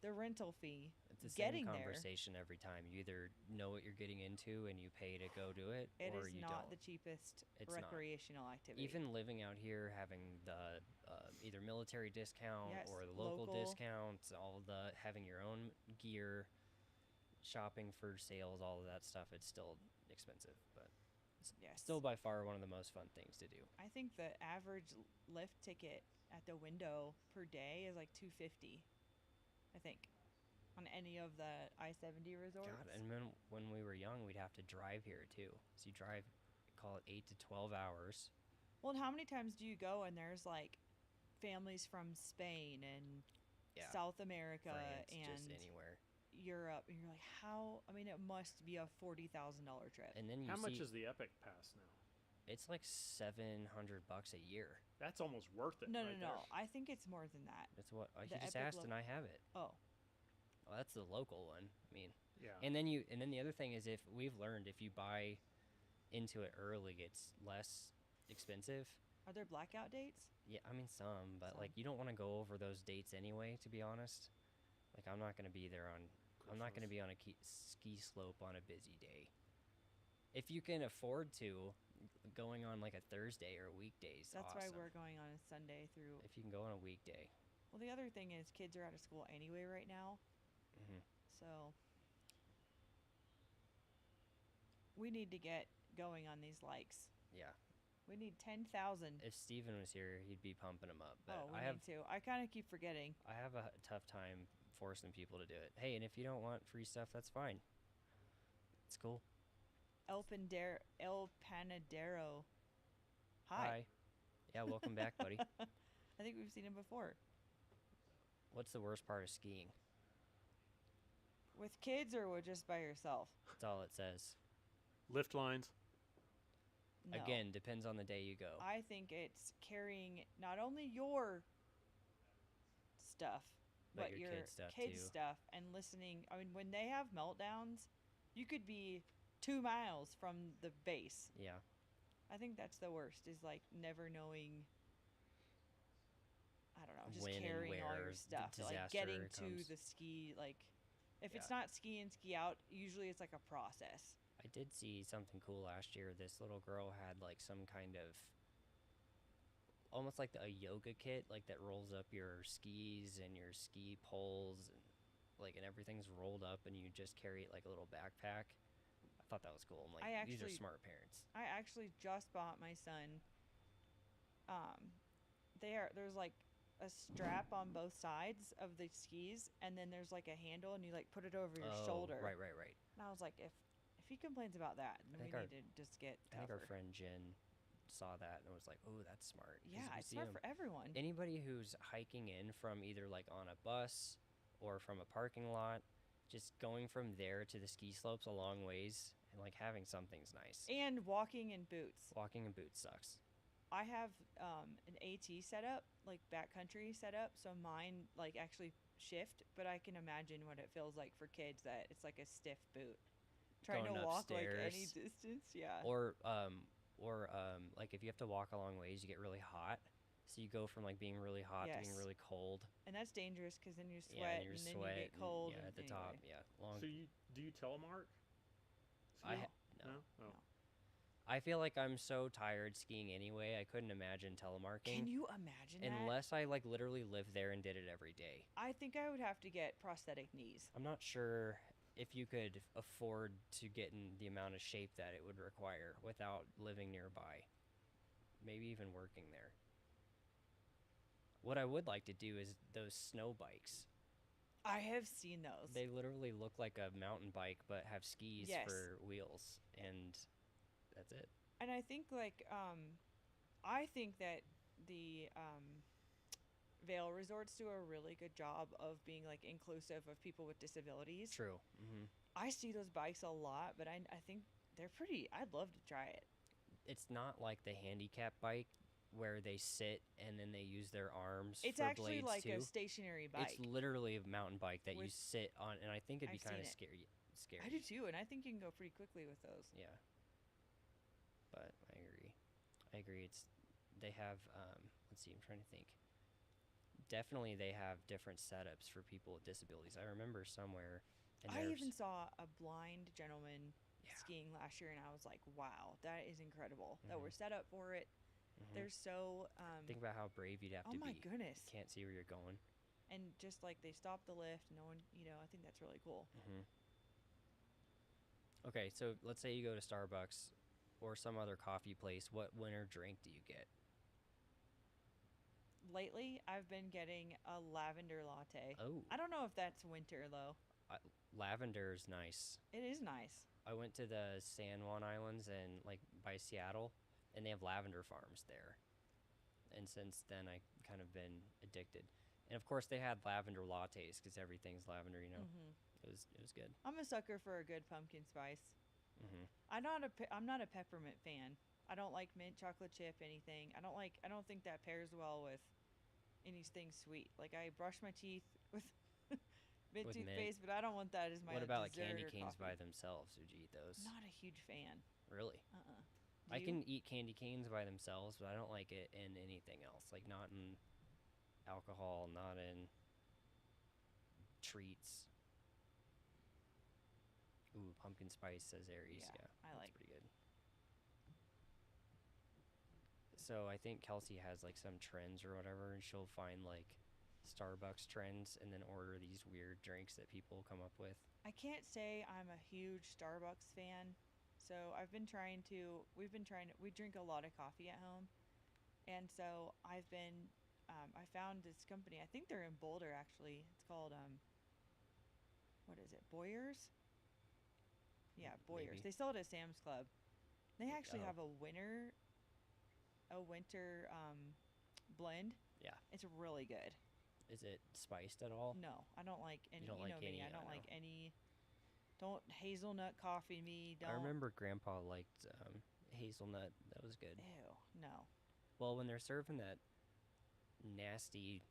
the rental fee, It's the getting same there. conversation every time. You either know what you're getting into and you pay to go do it, It or is you not don't. the cheapest It's not. recreational activity. Even living out here, having the either military discount Yes, or the local local. discounts, all the having your own gear, shopping for sales, all of that stuff, it's still expensive, but yes. still by far one of the most fun things to do. I think the average lift ticket at the window per day is like $250. I think on any of the I-70 resorts. God, and when we were young, we'd have to drive here too. So you drive, call it 8 to 12 hours. Well, and how many times do you go and there's like families from Spain and Yeah, South America France, and just anywhere. Europe, and you're like, how? I mean, it must be a $40,000 trip. And then you How see much is the Epic Pass now? it's like $700 a year. That's almost worth it. No, right no, no. there. I think it's more than that. That's what The he just Epic asked, and I have it. Oh, Well, that's the local one. I mean, Yeah. and then the other thing is, if we've learned, if you buy into it early, it's less expensive. are there blackout dates? Yeah, I mean some, but Some. like you don't want to go over those dates anyway. To be honest, like I'm not gonna be there on. I'm not gonna Christmas. be on a ski slope on a busy day. If you can afford to, going on like a Thursday or weekdays. That's awesome. why we're going on a Sunday through. If you can go on a weekday. Well, the other thing is kids are out of school anyway right now, Hmm. so we need to get going on these likes. Yeah. We need 10,000. If Steven was here, he'd be pumping them up. But Oh, we I have need to. I kind of keep forgetting. I have a tough time forcing people to do it. Hey, and if you don't want free stuff, that's fine. It's cool. El Panadero. Hi. Yeah, welcome back, buddy. I think we've seen him before. What's the worst part of skiing? With kids or with just by yourself? That's all it says. Lift lines. No. Again, depends on the day you go. I think it's carrying not only your stuff, But but your your kids' stuff, kids' too. stuff, and listening. I mean, when they have meltdowns, you could be 2 miles from the base. Yeah. I think that's the worst. Is like never knowing. I don't know, just When and carrying all where your the stuff, like disaster getting to comes. the ski. Like, if it's Yeah. not ski in, ski out, usually it's like a process. I did see something cool last year. This little girl had like some kind of almost like a yoga kit, like that rolls up your skis and your ski poles and like and everything's rolled up and you just carry it like a little backpack. I thought that was cool. I'm like, these are actually- smart parents. I actually just bought my son. There's like a strap on both sides of the skis, and then there's like a handle, and you like put it over your shoulder. Right. And I was like, if he complains about that, then we think our- need to just get I think our tougher. friend Jen saw that and was like, "Oh, that's smart." 'Cause Yeah, we it's see smart 'em- for everyone. Anybody who's hiking in from either like on a bus or from a parking lot, just going from there to the ski slopes a long ways and like having something's nice. And walking in boots. Walking in boots sucks. I have an AT setup, like backcountry setup, so mine like actually shift, but I can imagine what it feels like for kids that it's like a stiff boot. Trying Going to walk like any upstairs. distance, yeah. Or like if you have to walk a long ways, you get really hot. So you go from like being really hot to being Yes. really cold. And that's dangerous because then you sweat Yeah, and you're and then sweat you get cold. yeah, and at the anyway. top. Yeah, long. So do you telemark? I skiing? no. No. Oh. No. I feel like I'm so tired skiing anyway. I couldn't imagine telemarking Can you imagine that? unless I like literally lived there and did it every day. I think I would have to get prosthetic knees. I'm not sure if you could afford to get in the amount of shape that it would require without living nearby. Maybe even working there. What I would like to do is those snow bikes. I have seen those. They literally look like a mountain bike but have skis Yes. for wheels, and that's it. And I think I think that the Vail Resorts do a really good job of being like inclusive of people with disabilities. True. I see those bikes a lot, but I think they're pretty. I'd love to try it. It's not like the handicap bike where they sit and then they use their arms It's for actually blades like too. a stationary bike. It's literally a mountain bike that you With- sit on, and I think it'd be I've kind of seen it. scary. I do too, and I think you can go pretty quickly with those. Yeah. But I agree. They have let's see, I'm trying to think. Definitely they have different setups for people with disabilities. I remember somewhere and I there's even saw a blind gentleman Yeah. skiing last year, and I was like, "Wow, that is incredible that Mhm. we're set up for it." Mhm. They're so think about how brave you'd have oh to my be. goodness, Can't see where you're going. and just like they stop the lift, no one, I think that's really cool. Okay, so let's say you go to Starbucks or some other coffee place. What winter drink do you get? Lately, I've been getting a lavender latte. Oh, I don't know if that's winter though. lavender is nice. It is nice. I went to the San Juan Islands and like by Seattle, and they have lavender farms there. And since then, I kind of been addicted. And of course, they had lavender lattes because everything's lavender. Hmm. It was good. I'm a sucker for a good pumpkin spice. Hmm. I'm not a peppermint fan. I don't like mint chocolate chip anything. I don't think that pairs well with anything sweet. Like I brush my teeth with mint With mint. toothpaste, but I don't want that as my What about like dessert candy or canes coffee. by themselves? Would you eat those? Not a huge fan. Really? Do I you? can eat candy canes by themselves, but I don't like it in anything else. Like not in alcohol, not in treats. Ooh, pumpkin spice says Aries. Yeah, Yeah, I that's like- pretty good. So I think Kelsey has like some trends or whatever, and she'll find like Starbucks trends and then order these weird drinks that people come up with. I can't say I'm a huge Starbucks fan. So we drink a lot of coffee at home. And so I found this company, I think they're in Boulder actually. It's called, what is it? Boyers? Yeah, Boyers. Maybe. They sell it at Sam's Club. They actually Oh. have a winter blend. Yeah. It's really good. Is it spiced at all? No, I don't like any. don't You like know me. any, I I don't like know. any. Don't hazelnut coffee me. Don't. I remember Grandpa liked hazelnut. That was good. Ew, no. Well, when they're serving that nasty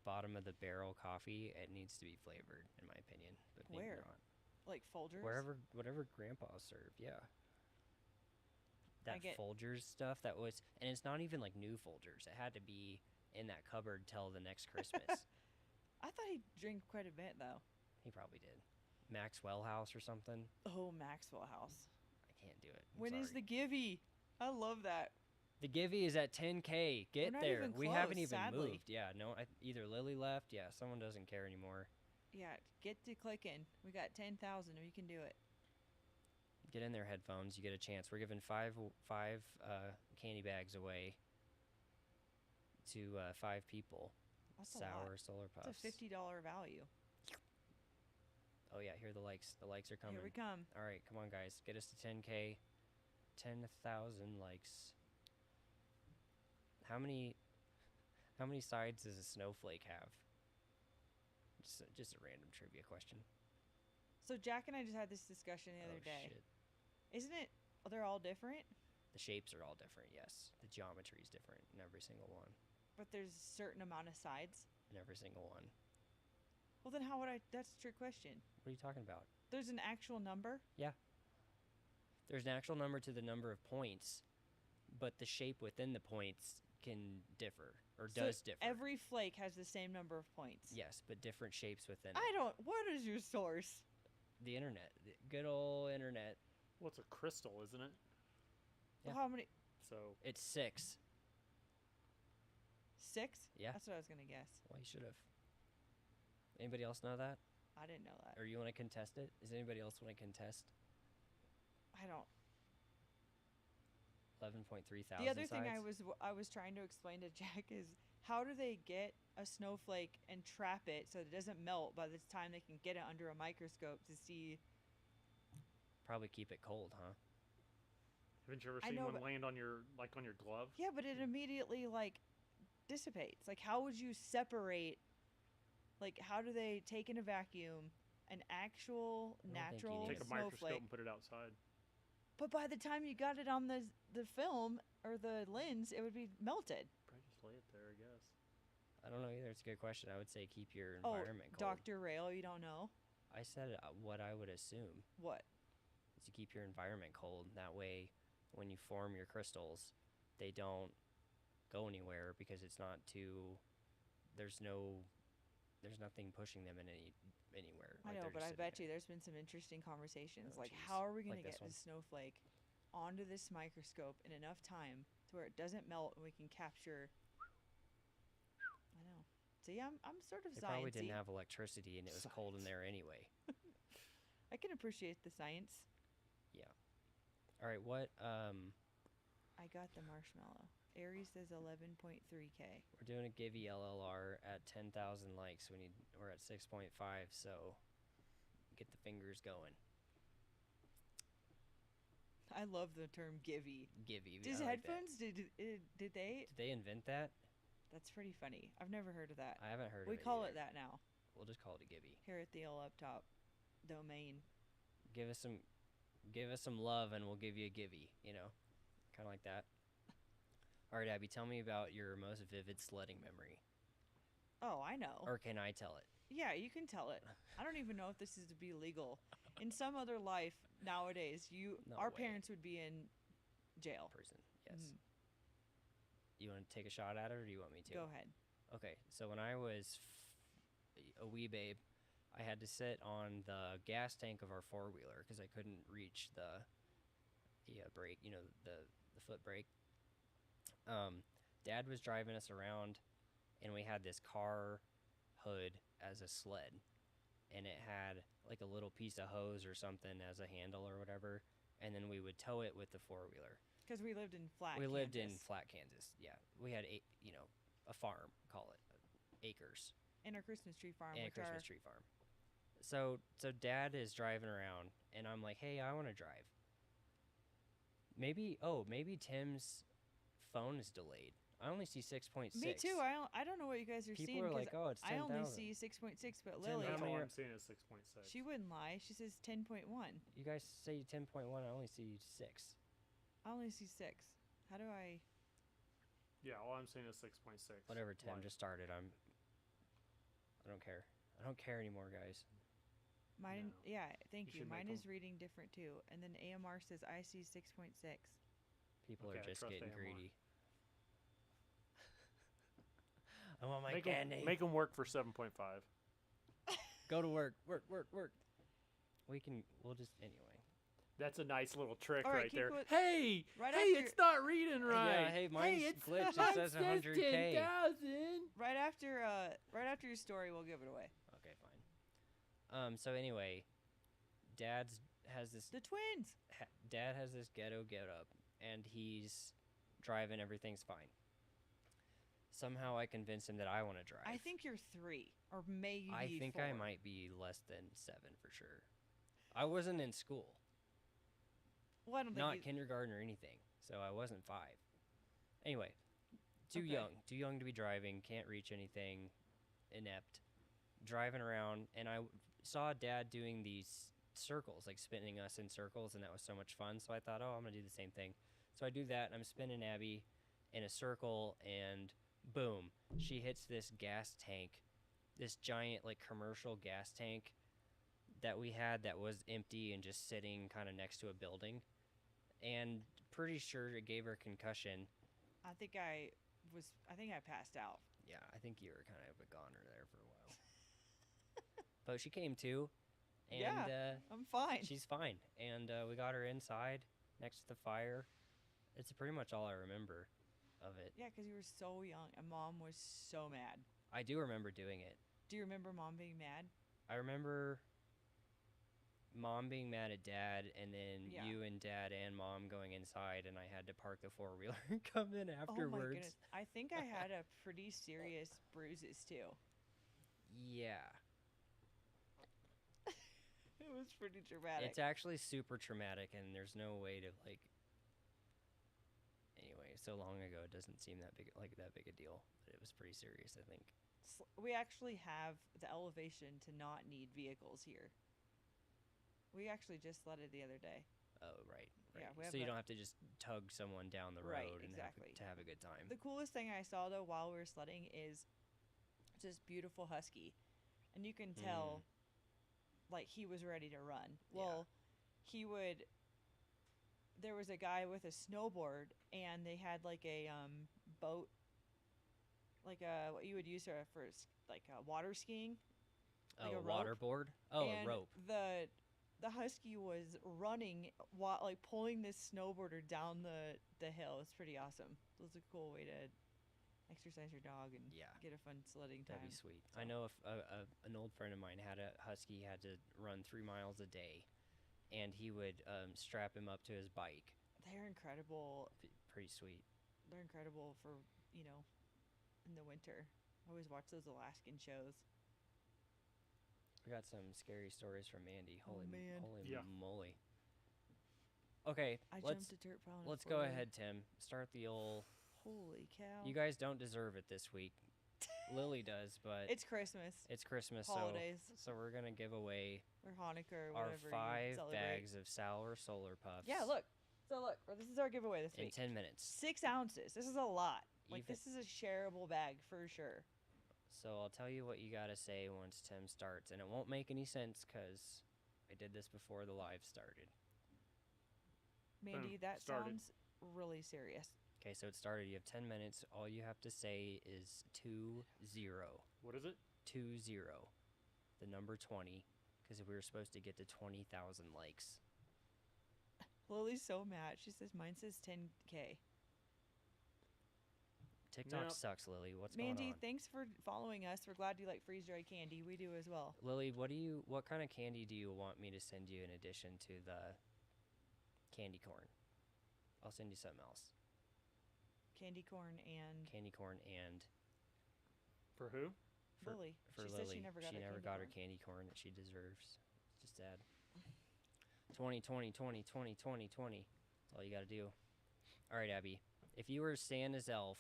bottom of the barrel coffee, it needs to be flavored, in my opinion. But maybe Where? not. Like Folgers. Whatever Grandpa served, yeah. I That get- Folgers stuff that was, and it's not even like new Folgers. It had to be in that cupboard till the next Christmas. I thought he drank quite a bit though. He probably did. Maxwell House or something. Oh, Maxwell House. I can't do it. I'm When is sorry. the Givey? I love that. The Givey is at 10K. Get not there. even We haven't close, even sadly. moved. Yeah, no. Either Lily left. Yeah, someone doesn't care anymore. Yeah, get to clicking. We got 10,000. We can do it. Get in there, headphones. You get a chance. We're giving five candy bags away to 5 people. That's a Sour lot. Solar Puffs. It's a $50 value. Oh yeah, here are the likes. The likes are coming. Here we come. All right, come on, guys. Get us to 10K. 10,000 likes. How many sides does a snowflake have? Just a random trivia question. So Jack and I just had this discussion the other Oh, day. shit. Isn't it? They're all different, The shapes are all different, yes. The geometry is different in every single one. but there's a certain amount of sides. In every single one. Well, then how would I? That's a trick question. What are you talking about? There's an actual number. There's an actual number to the number of points, but the shape within the points can differ, or So does differ. Every flake has the same number of points. Yes, but different shapes within I it. don't. What is your source? The internet. The good old internet. Well, it's a crystal, isn't it? Well, Yeah. how many? So It's 6. 6? Yeah. That's what I was gonna guess. Well, you should have. Anybody else know that? I didn't know that. Or you want to contest it? Does anybody else want to contest I don't. 11.3 thousand The other thing sides? I was trying to explain to Jack is how do they get a snowflake and trap it so it doesn't melt by the time they can get it under a microscope to see? Probably keep it cold, huh? haven't you ever I seen know, one but- land on your glove? Yeah, but it immediately like dissipates. Like, how would you separate? Like, how do they take in a vacuum an actual I don't think you natural need Take a microscope snowflake? and put it outside. But by the time you got it on the film or the lens, it would be melted. Probably just lay it there, I guess. I don't know either. It's a good question. I would say keep your Oh, environment cold. Dr. Rail, you don't know I said what I would assume what? is to keep your environment cold. That way, when you form your crystals, they don't go anywhere because it's not too. There's nothing pushing them in anywhere. I Like, know, they're but just I sitting bet there. you there's been some interesting conversations. Oh, Like, jeez. how are we going Like to this get one. this snowflake onto this microscope in enough time to where it doesn't melt and we can capture? I know. See, I'm sort of They probably sciencey. didn't have electricity and it was cold in there anyway. I can appreciate the science. All right, what I got the marshmallow. Aries says 11.3K. we're doing a Givey LLR at 10,000 likes. We're at 6.5, so get the fingers going. I love the term "givey." Givey. Does I like that. headphones did they? Did they invent that? That's pretty funny. I've never heard of that. I haven't heard We of it. call either. it that now We'll just call it a Givey. here at the old up top domain. Give us some love and we'll give you a Givey, kind of like that. All right, Abby, tell me about your most vivid sledding memory. Oh, I know. Or can I tell it? Yeah, you can tell it. I don't even know if this is to be legal. In some other life nowadays, No our way. parents would be in jail. Prison, yes. Mhm. You want to take a shot at it or do you want me to? Go ahead. Okay, so when I was a wee babe, I had to sit on the gas tank of our four-wheeler because I couldn't reach the brake, the foot brake. Dad was driving us around, and we had this car hood as a sled, and it had like a little piece of hose or something as a handle or whatever, and then we would tow it with the four-wheeler. Because we lived in flat. We lived in Kansas. flat Kansas. Yeah, we had a farm, call it acres, In our Christmas tree farm, and a which Christmas are tree farm. So Dad is driving around, and I'm like, hey, I want to drive. Maybe Tim's phone is delayed. I only see 6.6. me too. I don't know what you guys are People seeing. are 'cause like, oh, it's 10,000. I only see 6.6, but 10,000. Lily, That's How all many I'm seeing is 6.6. she wouldn't lie. She says 10.1. You guys say 10.1. I only see 6. I only see 6. How do I? Yeah, all I'm seeing is 6.6. Whatever, Tim Live. just started. I don't care. I don't care anymore, guys. Mine, No. yeah, thank You you. should make Mine is 'em- reading different too. And then AMR says I see 6.6. People Okay, are I just trust getting AMR. greedy. I want my Make candy. Make them work for 7.5. Go to work. Work. We'll just, anyway. That's a nice little trick All right, right keep there. with- Hey, Right hey, after- it's not reading right. Yeah, hey, mine's it's glitched. It mine says says 100K. 10,000. Right after your story, we'll give it away. Okay, fine. So anyway, Dad has this ghetto get up, and he's driving. Everything's fine. Somehow I convince him that I want to drive. I think you're 3 or maybe I think 4. I might be less than 7 for sure. I wasn't in school, Well, I don't think not you- kindergarten or anything, so I wasn't 5. Anyway, too Okay. young to be driving, can't reach anything, inept, driving around, and I saw Dad doing these circles, like spinning us in circles, and that was so much fun. So I thought, oh, I'm gonna do the same thing. So I do that, and I'm spinning Abby in a circle, and boom, she hits this gas tank, this giant like commercial gas tank that we had that was empty and just sitting kind of next to a building, and pretty sure it gave her a concussion. I think I passed out. Yeah, I think you were kind of a goner there for a while. But she came to, and Yeah. I'm fine. she's fine. And we got her inside next to the fire, It's pretty much all I remember of it. Yeah, because you were so young, and Mom was so mad. I do remember doing it. Do you remember Mom being mad? I remember Mom being mad at Dad, and then Yeah. you and Dad and Mom going inside, and I had to park the four-wheeler and come in Oh my afterwards. goodness. I think I had a pretty serious bruises too. Yeah. It was pretty dramatic. It's actually super traumatic, and there's no way to, like... Anyway, so long ago, it doesn't seem that big a deal. But it was pretty serious, I think. We actually have the elevation to not need vehicles here. We actually just sledded the other day. Oh, right. Yeah, right. we have So you a- don't have to just tug someone down the road Right, and exactly. to have a good time. The coolest thing I saw though while we were sledding is this beautiful husky, and you can tell like he was ready to run. Well, he would. There was a guy with a snowboard, and they had like a boat, like a what you would use for like water skiing. like Oh, a a rope, waterboard? Oh, and a rope. the husky was running while like pulling this snowboarder down the hill. It's pretty awesome. It was a cool way to exercise your dog and Yeah. get a fun sledding time. That'd be sweet. So- I know if an old friend of mine had a husky, he had to run 3 miles a day, and he would strap him up to his bike. They're incredible. Pretty sweet. They're incredible for in the winter. I always watch those Alaskan shows. We got some scary stories from Mandy. Oh, Holy, man. holy Yeah. moly. Okay, I let's jumped a dirt pile. in a let's go 4-wheeler. ahead, Tim. Start the old. Holy cow! You guys don't deserve it this week. Lily does, but It's Christmas, it's Christmas, holidays, so we're gonna give away or Hanukkah, or our whatever. you 5 celebrate. bags of sour solar puffs. Yeah, look. So look, this is our giveaway this in week. 10 minutes. 6 ounces. This is a lot. Like Even- this is a shareable bag for sure. So I'll tell you what you gotta say once Tim starts, and it won't make any sense because I did this before the live started. Mandy, that started. sounds really serious. Okay, so it started. You have 10 minutes. All you have to say is 20. What is it? 20. The number 20, because we were supposed to get to 20,000 likes. Lily's so mad. She says mine says 10K. TikTok Nope. sucks, Lily. What's Mandy, going on? thanks for following us. We're glad you like freeze dried candy. We do as well. Lily, what kind of candy do you want me to send you in addition to the candy corn? I'll send you something else. Candy corn and Candy corn and For who? for, Lily. for She Lily. said she never got, her candy corn that she deserves. It's just sad. 20, 20, 20, 20, 20, 20. That's all you gotta do. All right, Abby. If you were Santa's elf,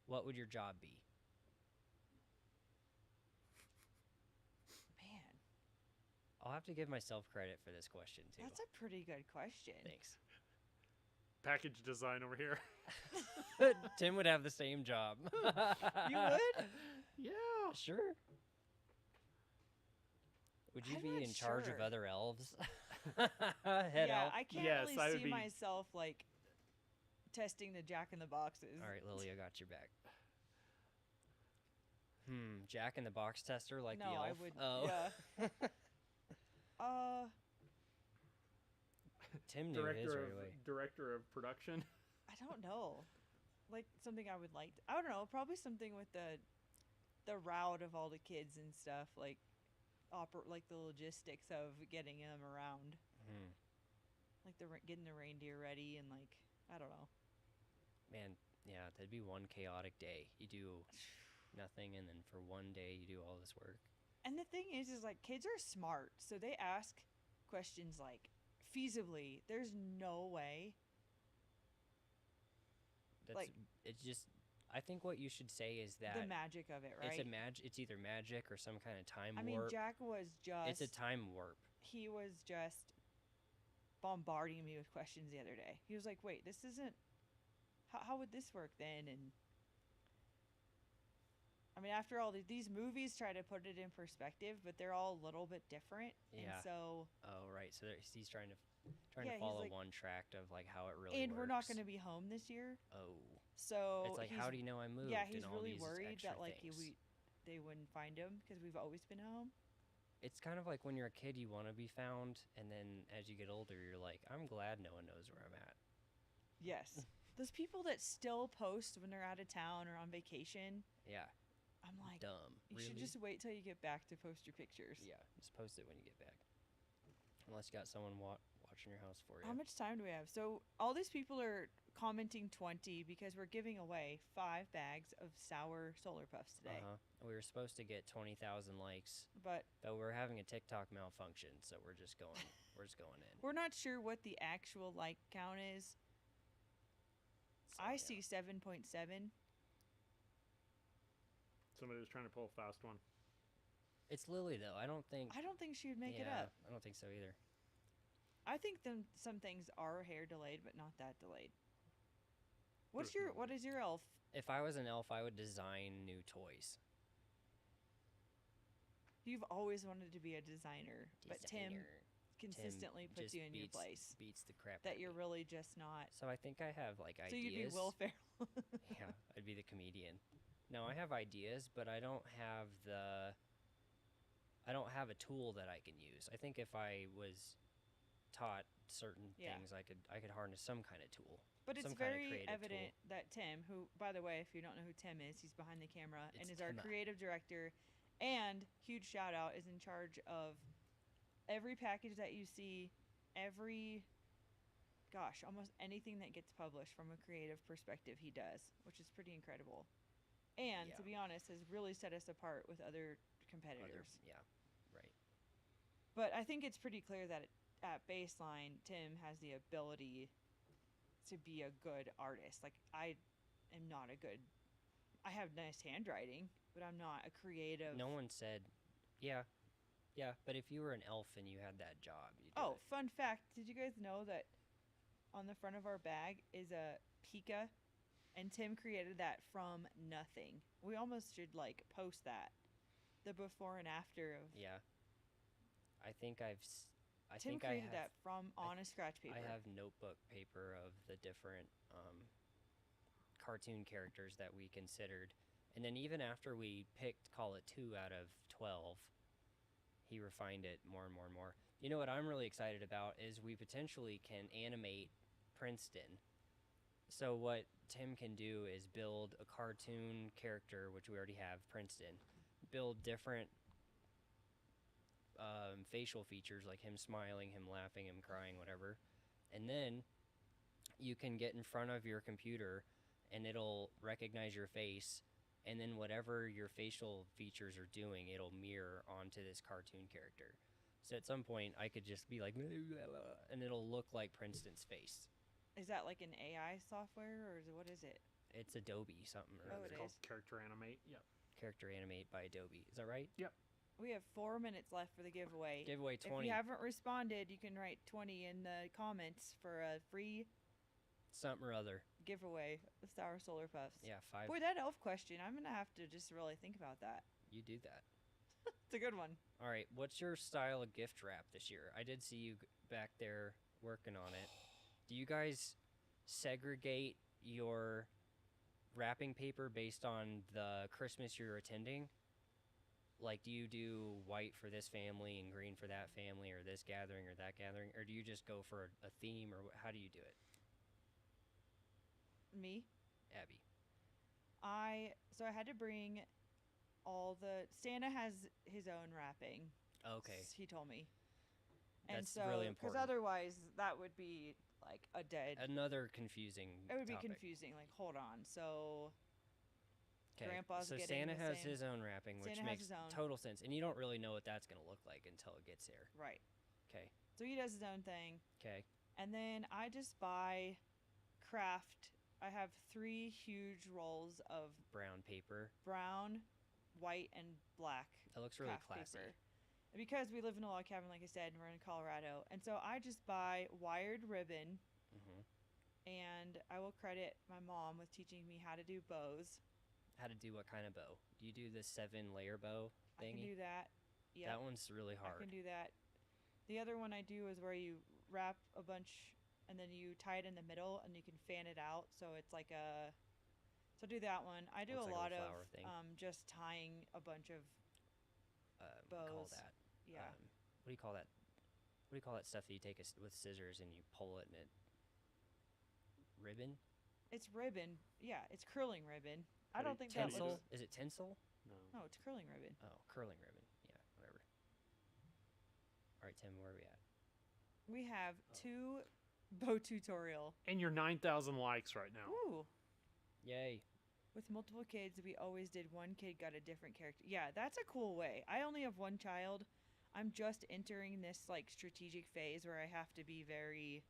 what would your job be? Man, I'll have to give myself credit for this question too. that's a pretty good question. Thanks. Package design over here. Tim would have the same job. You would? Yeah. Sure. Would you I'm be not in charge of sure. other elves? Head yeah, elf? I can't Yes, really I would see be- myself like testing the Jack in the Boxes. All right, Lily, I got your back. Jack in the Box tester like no, the elf? I would. Oh. Yeah. Tim knew his right away. Director of production. I don't know. Like something I would like. I don't know. Probably something with the route of all the kids and stuff. Like like the logistics of getting them around. Hmm. Like getting the reindeer ready and like I don't know. Man, yeah, that'd be one chaotic day. You do nothing, and then for one day you do all this work. And the thing is like kids are smart, so they ask questions like feasibly. There's no way. That's Like- it's just. I think what you should say is that The magic of it, right? It's either magic or some kind of time I mean, warp. Jack was just. It's a time warp. He was just bombarding me with questions the other day. He was like, "Wait, this isn't. How would this work then?" And I mean, after all, these movies try to put it in perspective, but they're all a little bit different. Yeah. And so, Oh right, so he's trying to Yeah, to he's follow like- one track of like how it really and works. we're not going to be home this year, Oh, so it's like how do you know I moved? Yeah, and he's all really these worried extra that like things. they wouldn't find him because we've always been home. It's kind of like when you're a kid, you want to be found, and then as you get older, you're like, I'm glad no one knows where I'm at. Yes, Those people that still post when they're out of town or on vacation, Yeah, I'm like, dumb. you Really? should just wait till you get back to post your pictures. Yeah, just post it when you get back. Unless you got someone watching your house for you. How much time do we have? So all these people are commenting 20 because we're giving away 5 bags of sour solar puffs today. We were supposed to get 20,000 likes, But but we're having a TikTok malfunction, so we're just going in. we're not sure what the actual like count is. So, I yeah. see 7.7. Somebody was trying to pull a fast one. It's Lily though. I don't think. I don't think she would make it yeah, up. I don't think so either. I think some things are hair delayed, but not that delayed. What is your elf? If I was an elf, I would design new toys. You've always wanted to be a designer, but Tim Designer. consistently Tim puts just you in your beats- place. Beats the crap. That out of you're me. really just not. So I think I have like So ideas. you'd be Will Ferrell. Yeah, I'd be the comedian. No, I have ideas, but I don't have a tool that I can use. I think if I was taught certain Yeah. things, I could harness some kind of tool. But it's some kinda very creative evident that Tim, who, by the way, if you don't know who Tim is, he's behind the camera and It's is our Timma. creative director, and huge shout out, is in charge of every package that you see, almost anything that gets published from a creative perspective he does, which is pretty incredible. And Yeah. to be honest, has really set us apart with other competitors. Yeah, right. But I think it's pretty clear that at baseline, Tim has the ability to be a good artist. Like, I have nice handwriting, but I'm not a creative. No one said, yeah, but if you were an elf and you had that job, you'd do Oh, it. fun fact. Did you guys know that on the front of our bag is a Pika? And Tim created that from nothing. We almost should, like, post that. The before and after of... Yeah. I think I Tim think created I have, that from on a scratch paper. I have notebook paper of the different cartoon characters that we considered. And then even after we picked, call it 2 out of 12, he refined it more and more and more. You know what I'm really excited about is we potentially can animate Princeton. So what Tim can do is build a cartoon character, which we already have, Princeton, build different facial features like him smiling, him laughing, him crying, whatever. And then you can get in front of your computer and it'll recognize your face, and then whatever your facial features are doing, it'll mirror onto this cartoon character. So at some point I could just be like, and it'll look like Princeton's face. Is that like an AI software, or what is it? It's Adobe something or Oh, other. it It's called is. Character Animate. Yep. Character Animate by Adobe. Is that right? We have 4 minutes left for the giveaway. Giveaway If 20. you haven't responded, you can write 20 in the comments for a free Something or other. giveaway of Sour Solar Puffs. Yeah, 5. Boy, that elf question, I'm going to have to just really think about that. You do that. It's a good one. All right, what's your style of gift wrap this year? I did see you back there working on it. Do you guys segregate your wrapping paper based on the Christmas you're attending? Like, do you do white for this family and green for that family, or this gathering or that gathering? Or do you just go for a theme, or how do you do it? Me? Abby. I had to bring all the... Santa has his own wrapping. Okay. He told me. That's and so, really because important. otherwise that would be like a dead... Another confusing it would be topic. confusing. Like, hold on. So... 'Kay, Grandpa's so getting Santa the has same- his own wrapping, which Santa has makes his own. total sense. And you don't really know what that's going to look like until it gets here. Right. Okay. So he does his own thing. Okay. And then I just buy craft. I have 3 huge rolls of Brown paper. brown, white, and black That looks really craft classy. paper. Because we live in a log cabin, like I said, and we're in Colorado. And so I just buy wired ribbon, Hmm. and I will credit my mom with teaching me how to do bows. How to do what kind of bow? Do you do the 7-layer bow I can thingy? do that. Yeah, That one's really I hard. can do that. The other one I do is where you wrap a bunch and then you tie it in the middle and you can fan it out. So it's like a. So do that one. I do Looks a like a lot flower of thing. just tying a bunch of We call bows. that. Yeah. What do you call that? What do you call that stuff that you take with scissors and you pull it and it? Ribbon? It's ribbon. Yeah, it's curling ribbon. I But don't it think that Tinsel? looks. Is it tinsel? No. No, it's curling ribbon. Oh, curling ribbon. Yeah, whatever. All right, Tim, where are we at? We have 2 bow tutorial. And you're 9,000 likes right now. Ooh. Yay. With multiple kids, we always did one kid got a different character. Yeah, that's a cool way. I only have one child. I'm just entering this like strategic phase where I have to be very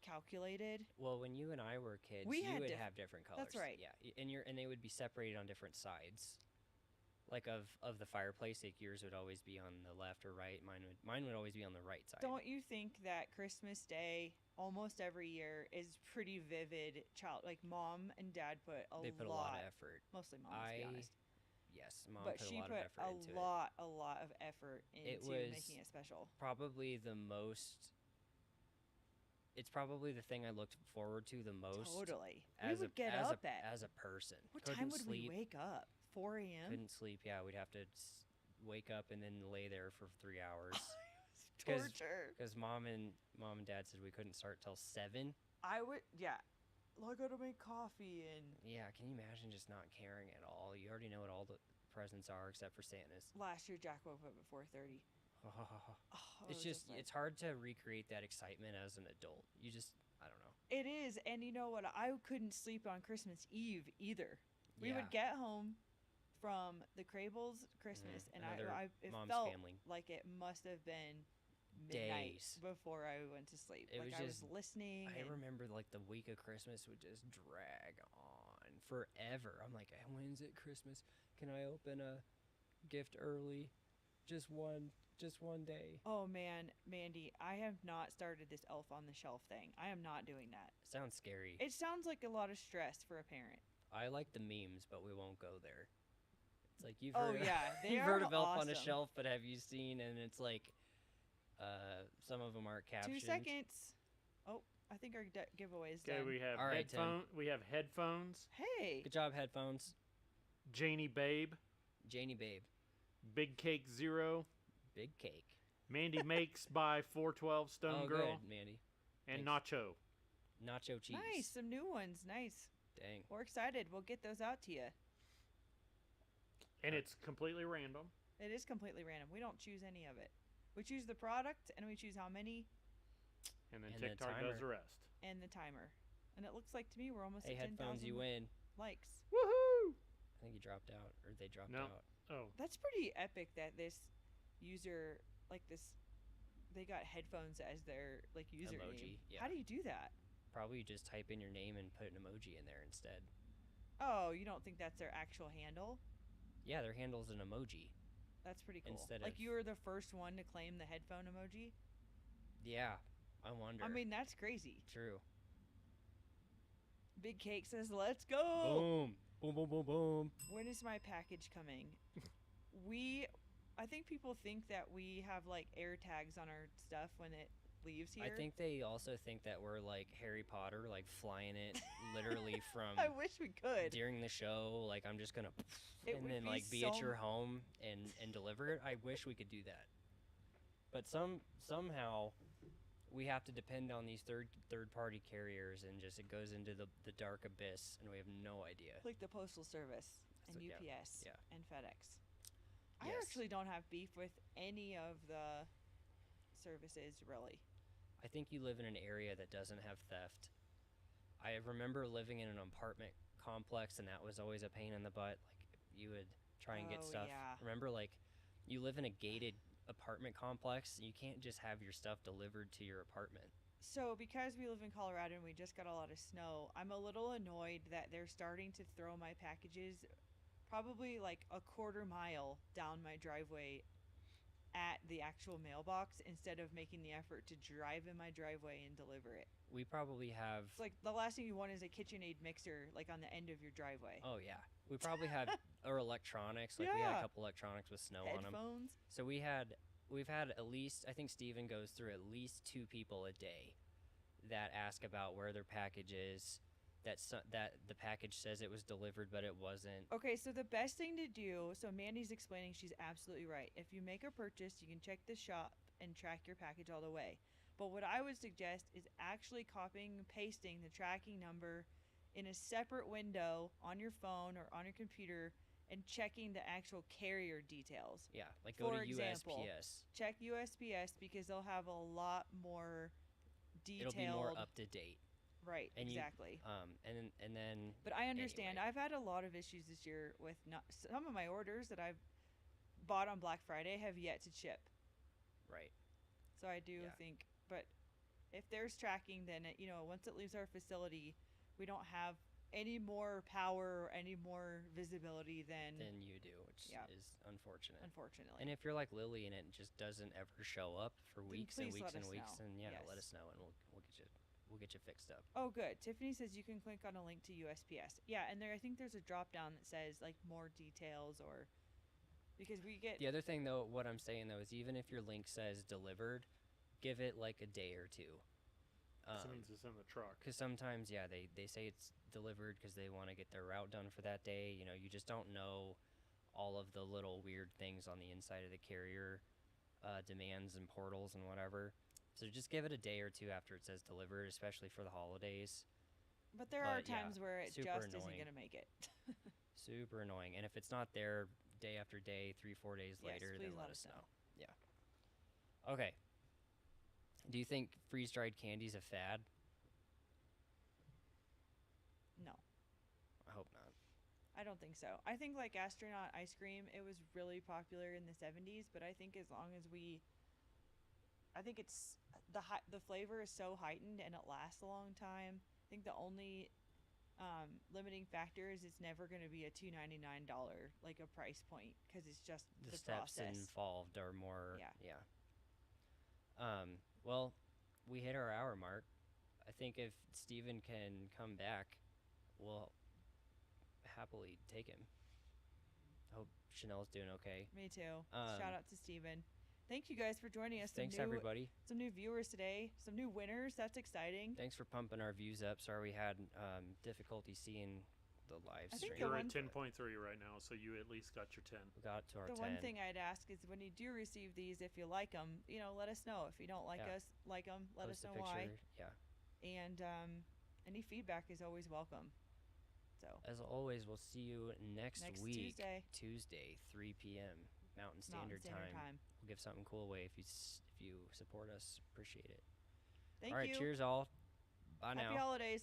calculated. Well, when you and I were kids, We you had would diff- have different colors. that's right. Yeah, and they would be separated on different sides. Like of the fireplace, like yours would always be on the left or right. Mine would always be on the right side. Don't you think that Christmas Day almost every year is pretty vivid like mom and dad put They put a lot of effort. mostly mom, let's be honest. Yes, mom But put she a lot put of effort into it. a lot of effort into was making it special. Probably the most. It's probably the thing I looked forward to the most. Totally. As We would a, get as up a, at as a person. what Couldn't time would sleep. we wake up? 4 a.m. Couldn't sleep. Yeah, we'd have to wake up and then lay there for 3 hours. It's 'Cause- torture. Because mom and dad said we couldn't start till 7. I would, yeah. Well, I gotta make coffee and Yeah, can you imagine just not caring at all? You already know what all the presents are except for Santa's. last year Jack woke up at 4:30. Oh, It's just it's hard to recreate that excitement as an adult. You just I don't know. It is, and you know what? I couldn't sleep on Christmas Eve either. We Yeah. would get home from the Crable's Christmas, and another it mom's felt family. like it must have been midnight Days. before I went to sleep. It like was I was just- listening. I and remember like the week of Christmas would just drag on forever. I'm like, when's it Christmas? Can I open a gift early? Just one day. Oh man, Mandy, I have not started this Elf on the Shelf thing. I am not doing that. Sounds scary. It sounds like a lot of stress for a parent. I like the memes, but we won't go there. It's like you've Oh, heard, yeah, they you've heard are of Elf on a awesome. Shelf, but have you seen? And it's like, some of them aren't captioned. 2 seconds. Oh, I think our giveaway is Okay, done. we have All right, Tim. We have headphones. Hey, Good job, headphones. Janie Babe, Janie Babe, Big Cake Zero, big cake. Mandy Makes by 412 Stone Oh, Girl, good, Mandy. and Thanks. Nacho. Nacho cheese. nice, some new ones. Nice. Dang. We're excited. We'll get those out to you. And it's completely random. It is completely random. We don't choose any of it. We choose the product and we choose how many And then And the TikTok does the timer. rest. and the timer. And it looks like to me we're almost Hey, at 10,000 headphones, you win. likes. Woohoo! I think you dropped out, or they dropped No. out. Oh, That's pretty epic that this user like this they got headphones as their like username. Emoji, yeah. How do you do that? Probably just type in your name and put an emoji in there instead. Oh, you don't think that's their actual handle? Yeah, their handle's an emoji. That's pretty cool. Instead like of- you were the first one to claim the headphone emoji? Yeah, I wonder. I mean, that's crazy. True. Big Cake says, "Let's go." Boom. Boom, boom, boom, boom. When is my package coming? I think people think that we have like air tags on our stuff when it leaves here. I think they also think that we're like Harry Potter, like flying it literally from I wish we could. during the show. Like I'm just gonna It and would then be like be at so your home and deliver it. I wish we could do that, but somehow we have to depend on these third party carriers, and just it goes into the dark abyss, and we have no idea. Like the Postal Service and So, yeah, UPS yeah. and FedEx. I Yes. actually don't have beef with any of the services, really. I think you live in an area that doesn't have theft. I remember living in an apartment complex, and that was always a pain in the butt. Like you would try and get Oh, stuff. yeah. Remember, like you live in a gated apartment complex, you can't just have your stuff delivered to your apartment. So, because we live in Colorado and we just got a lot of snow, I'm a little annoyed that they're starting to throw my packages probably like a quarter mile down my driveway at the actual mailbox instead of making the effort to drive in my driveway and deliver it. We probably have. It's like the last thing you want is a KitchenAid mixer like on the end of your driveway. Oh yeah, we probably have or electronics. Like we had Yeah. a couple electronics with snow on them. Headphones. So we've had at least, I think Steven goes through at least 2 people a day that ask about where their package is, that the package says it was delivered but it wasn't. Okay, so the best thing to do, so Mandy's explaining, she's absolutely right. If you make a purchase, you can check the shop and track your package all the way. But what I would suggest is actually copying and pasting the tracking number in a separate window on your phone or on your computer and checking the actual carrier details. Yeah, like go For to example, USPS. Check USPS because they'll have a lot more detailed. It'll be more up to date. Right, And exactly. And then. But I understand. Anyway. I've had a lot of issues this year with some of my orders that I've bought on Black Friday have yet to ship. Right. So I do Yeah. think, but if there's tracking, then once it leaves our facility, we don't have any more power or any more visibility than You do, which Yeah. is unfortunate. unfortunately. And if you're like Lily and it just doesn't ever show up for Then weeks and please weeks let and us weeks, know. and yeah, Yes. let us know and we'll get you fixed up. Oh, good. Tiffany says you can click on a link to USPS. Yeah, and I think there's a drop down that says like more details or because we get The other thing though, what I'm saying though, is even if your link says delivered, give it like a day or two. That means it's in the truck. Because sometimes, yeah, they say it's delivered because they want to get their route done for that day. You just don't know all of the little weird things on the inside of the carrier demands and portals and whatever. So just give it a day or two after it says delivered, especially for the holidays. but there are but yeah, times where it super just isn't annoying. going to make it. Super annoying. And if it's not there day after day, 3-4 days Yes, later, please then let let us us know. know. Yeah. Okay. Do you think freeze-dried candy's a fad? No. I hope not. I don't think so. I think like astronaut ice cream, it was really popular in the 70s, but I think as long as I think it's the flavor is so heightened and it lasts a long time. I think the only limiting factor is it's never going to be a $2.99 like a price point because it's just The the steps process. involved are more. Yeah. Well, we hit our hour mark. I think if Steven can come back, we'll happily take him. Hope Chanel's doing okay. Me too. Um, Shout out to Steven. Thank you guys for joining us. Thanks, everybody. Some new viewers today. Some new winners. That's exciting. Thanks for pumping our views up. Sorry we had difficulty seeing the live I think stream. You're one at 10.3 right now, so you at least got your 10. We got to our The 10. one thing I'd ask is when you do receive these, if you like them, let us know. If you don't like Yeah. us, like them, let Post us a know why. picture. Yeah. And any feedback is always welcome. So As always, we'll see you next week, Tuesday. 3 p.m. Mountain Mountain Standard Time. We'll give something cool away if you support us. Appreciate it. Thank all right, you. cheers all. Bye Happy now. holidays.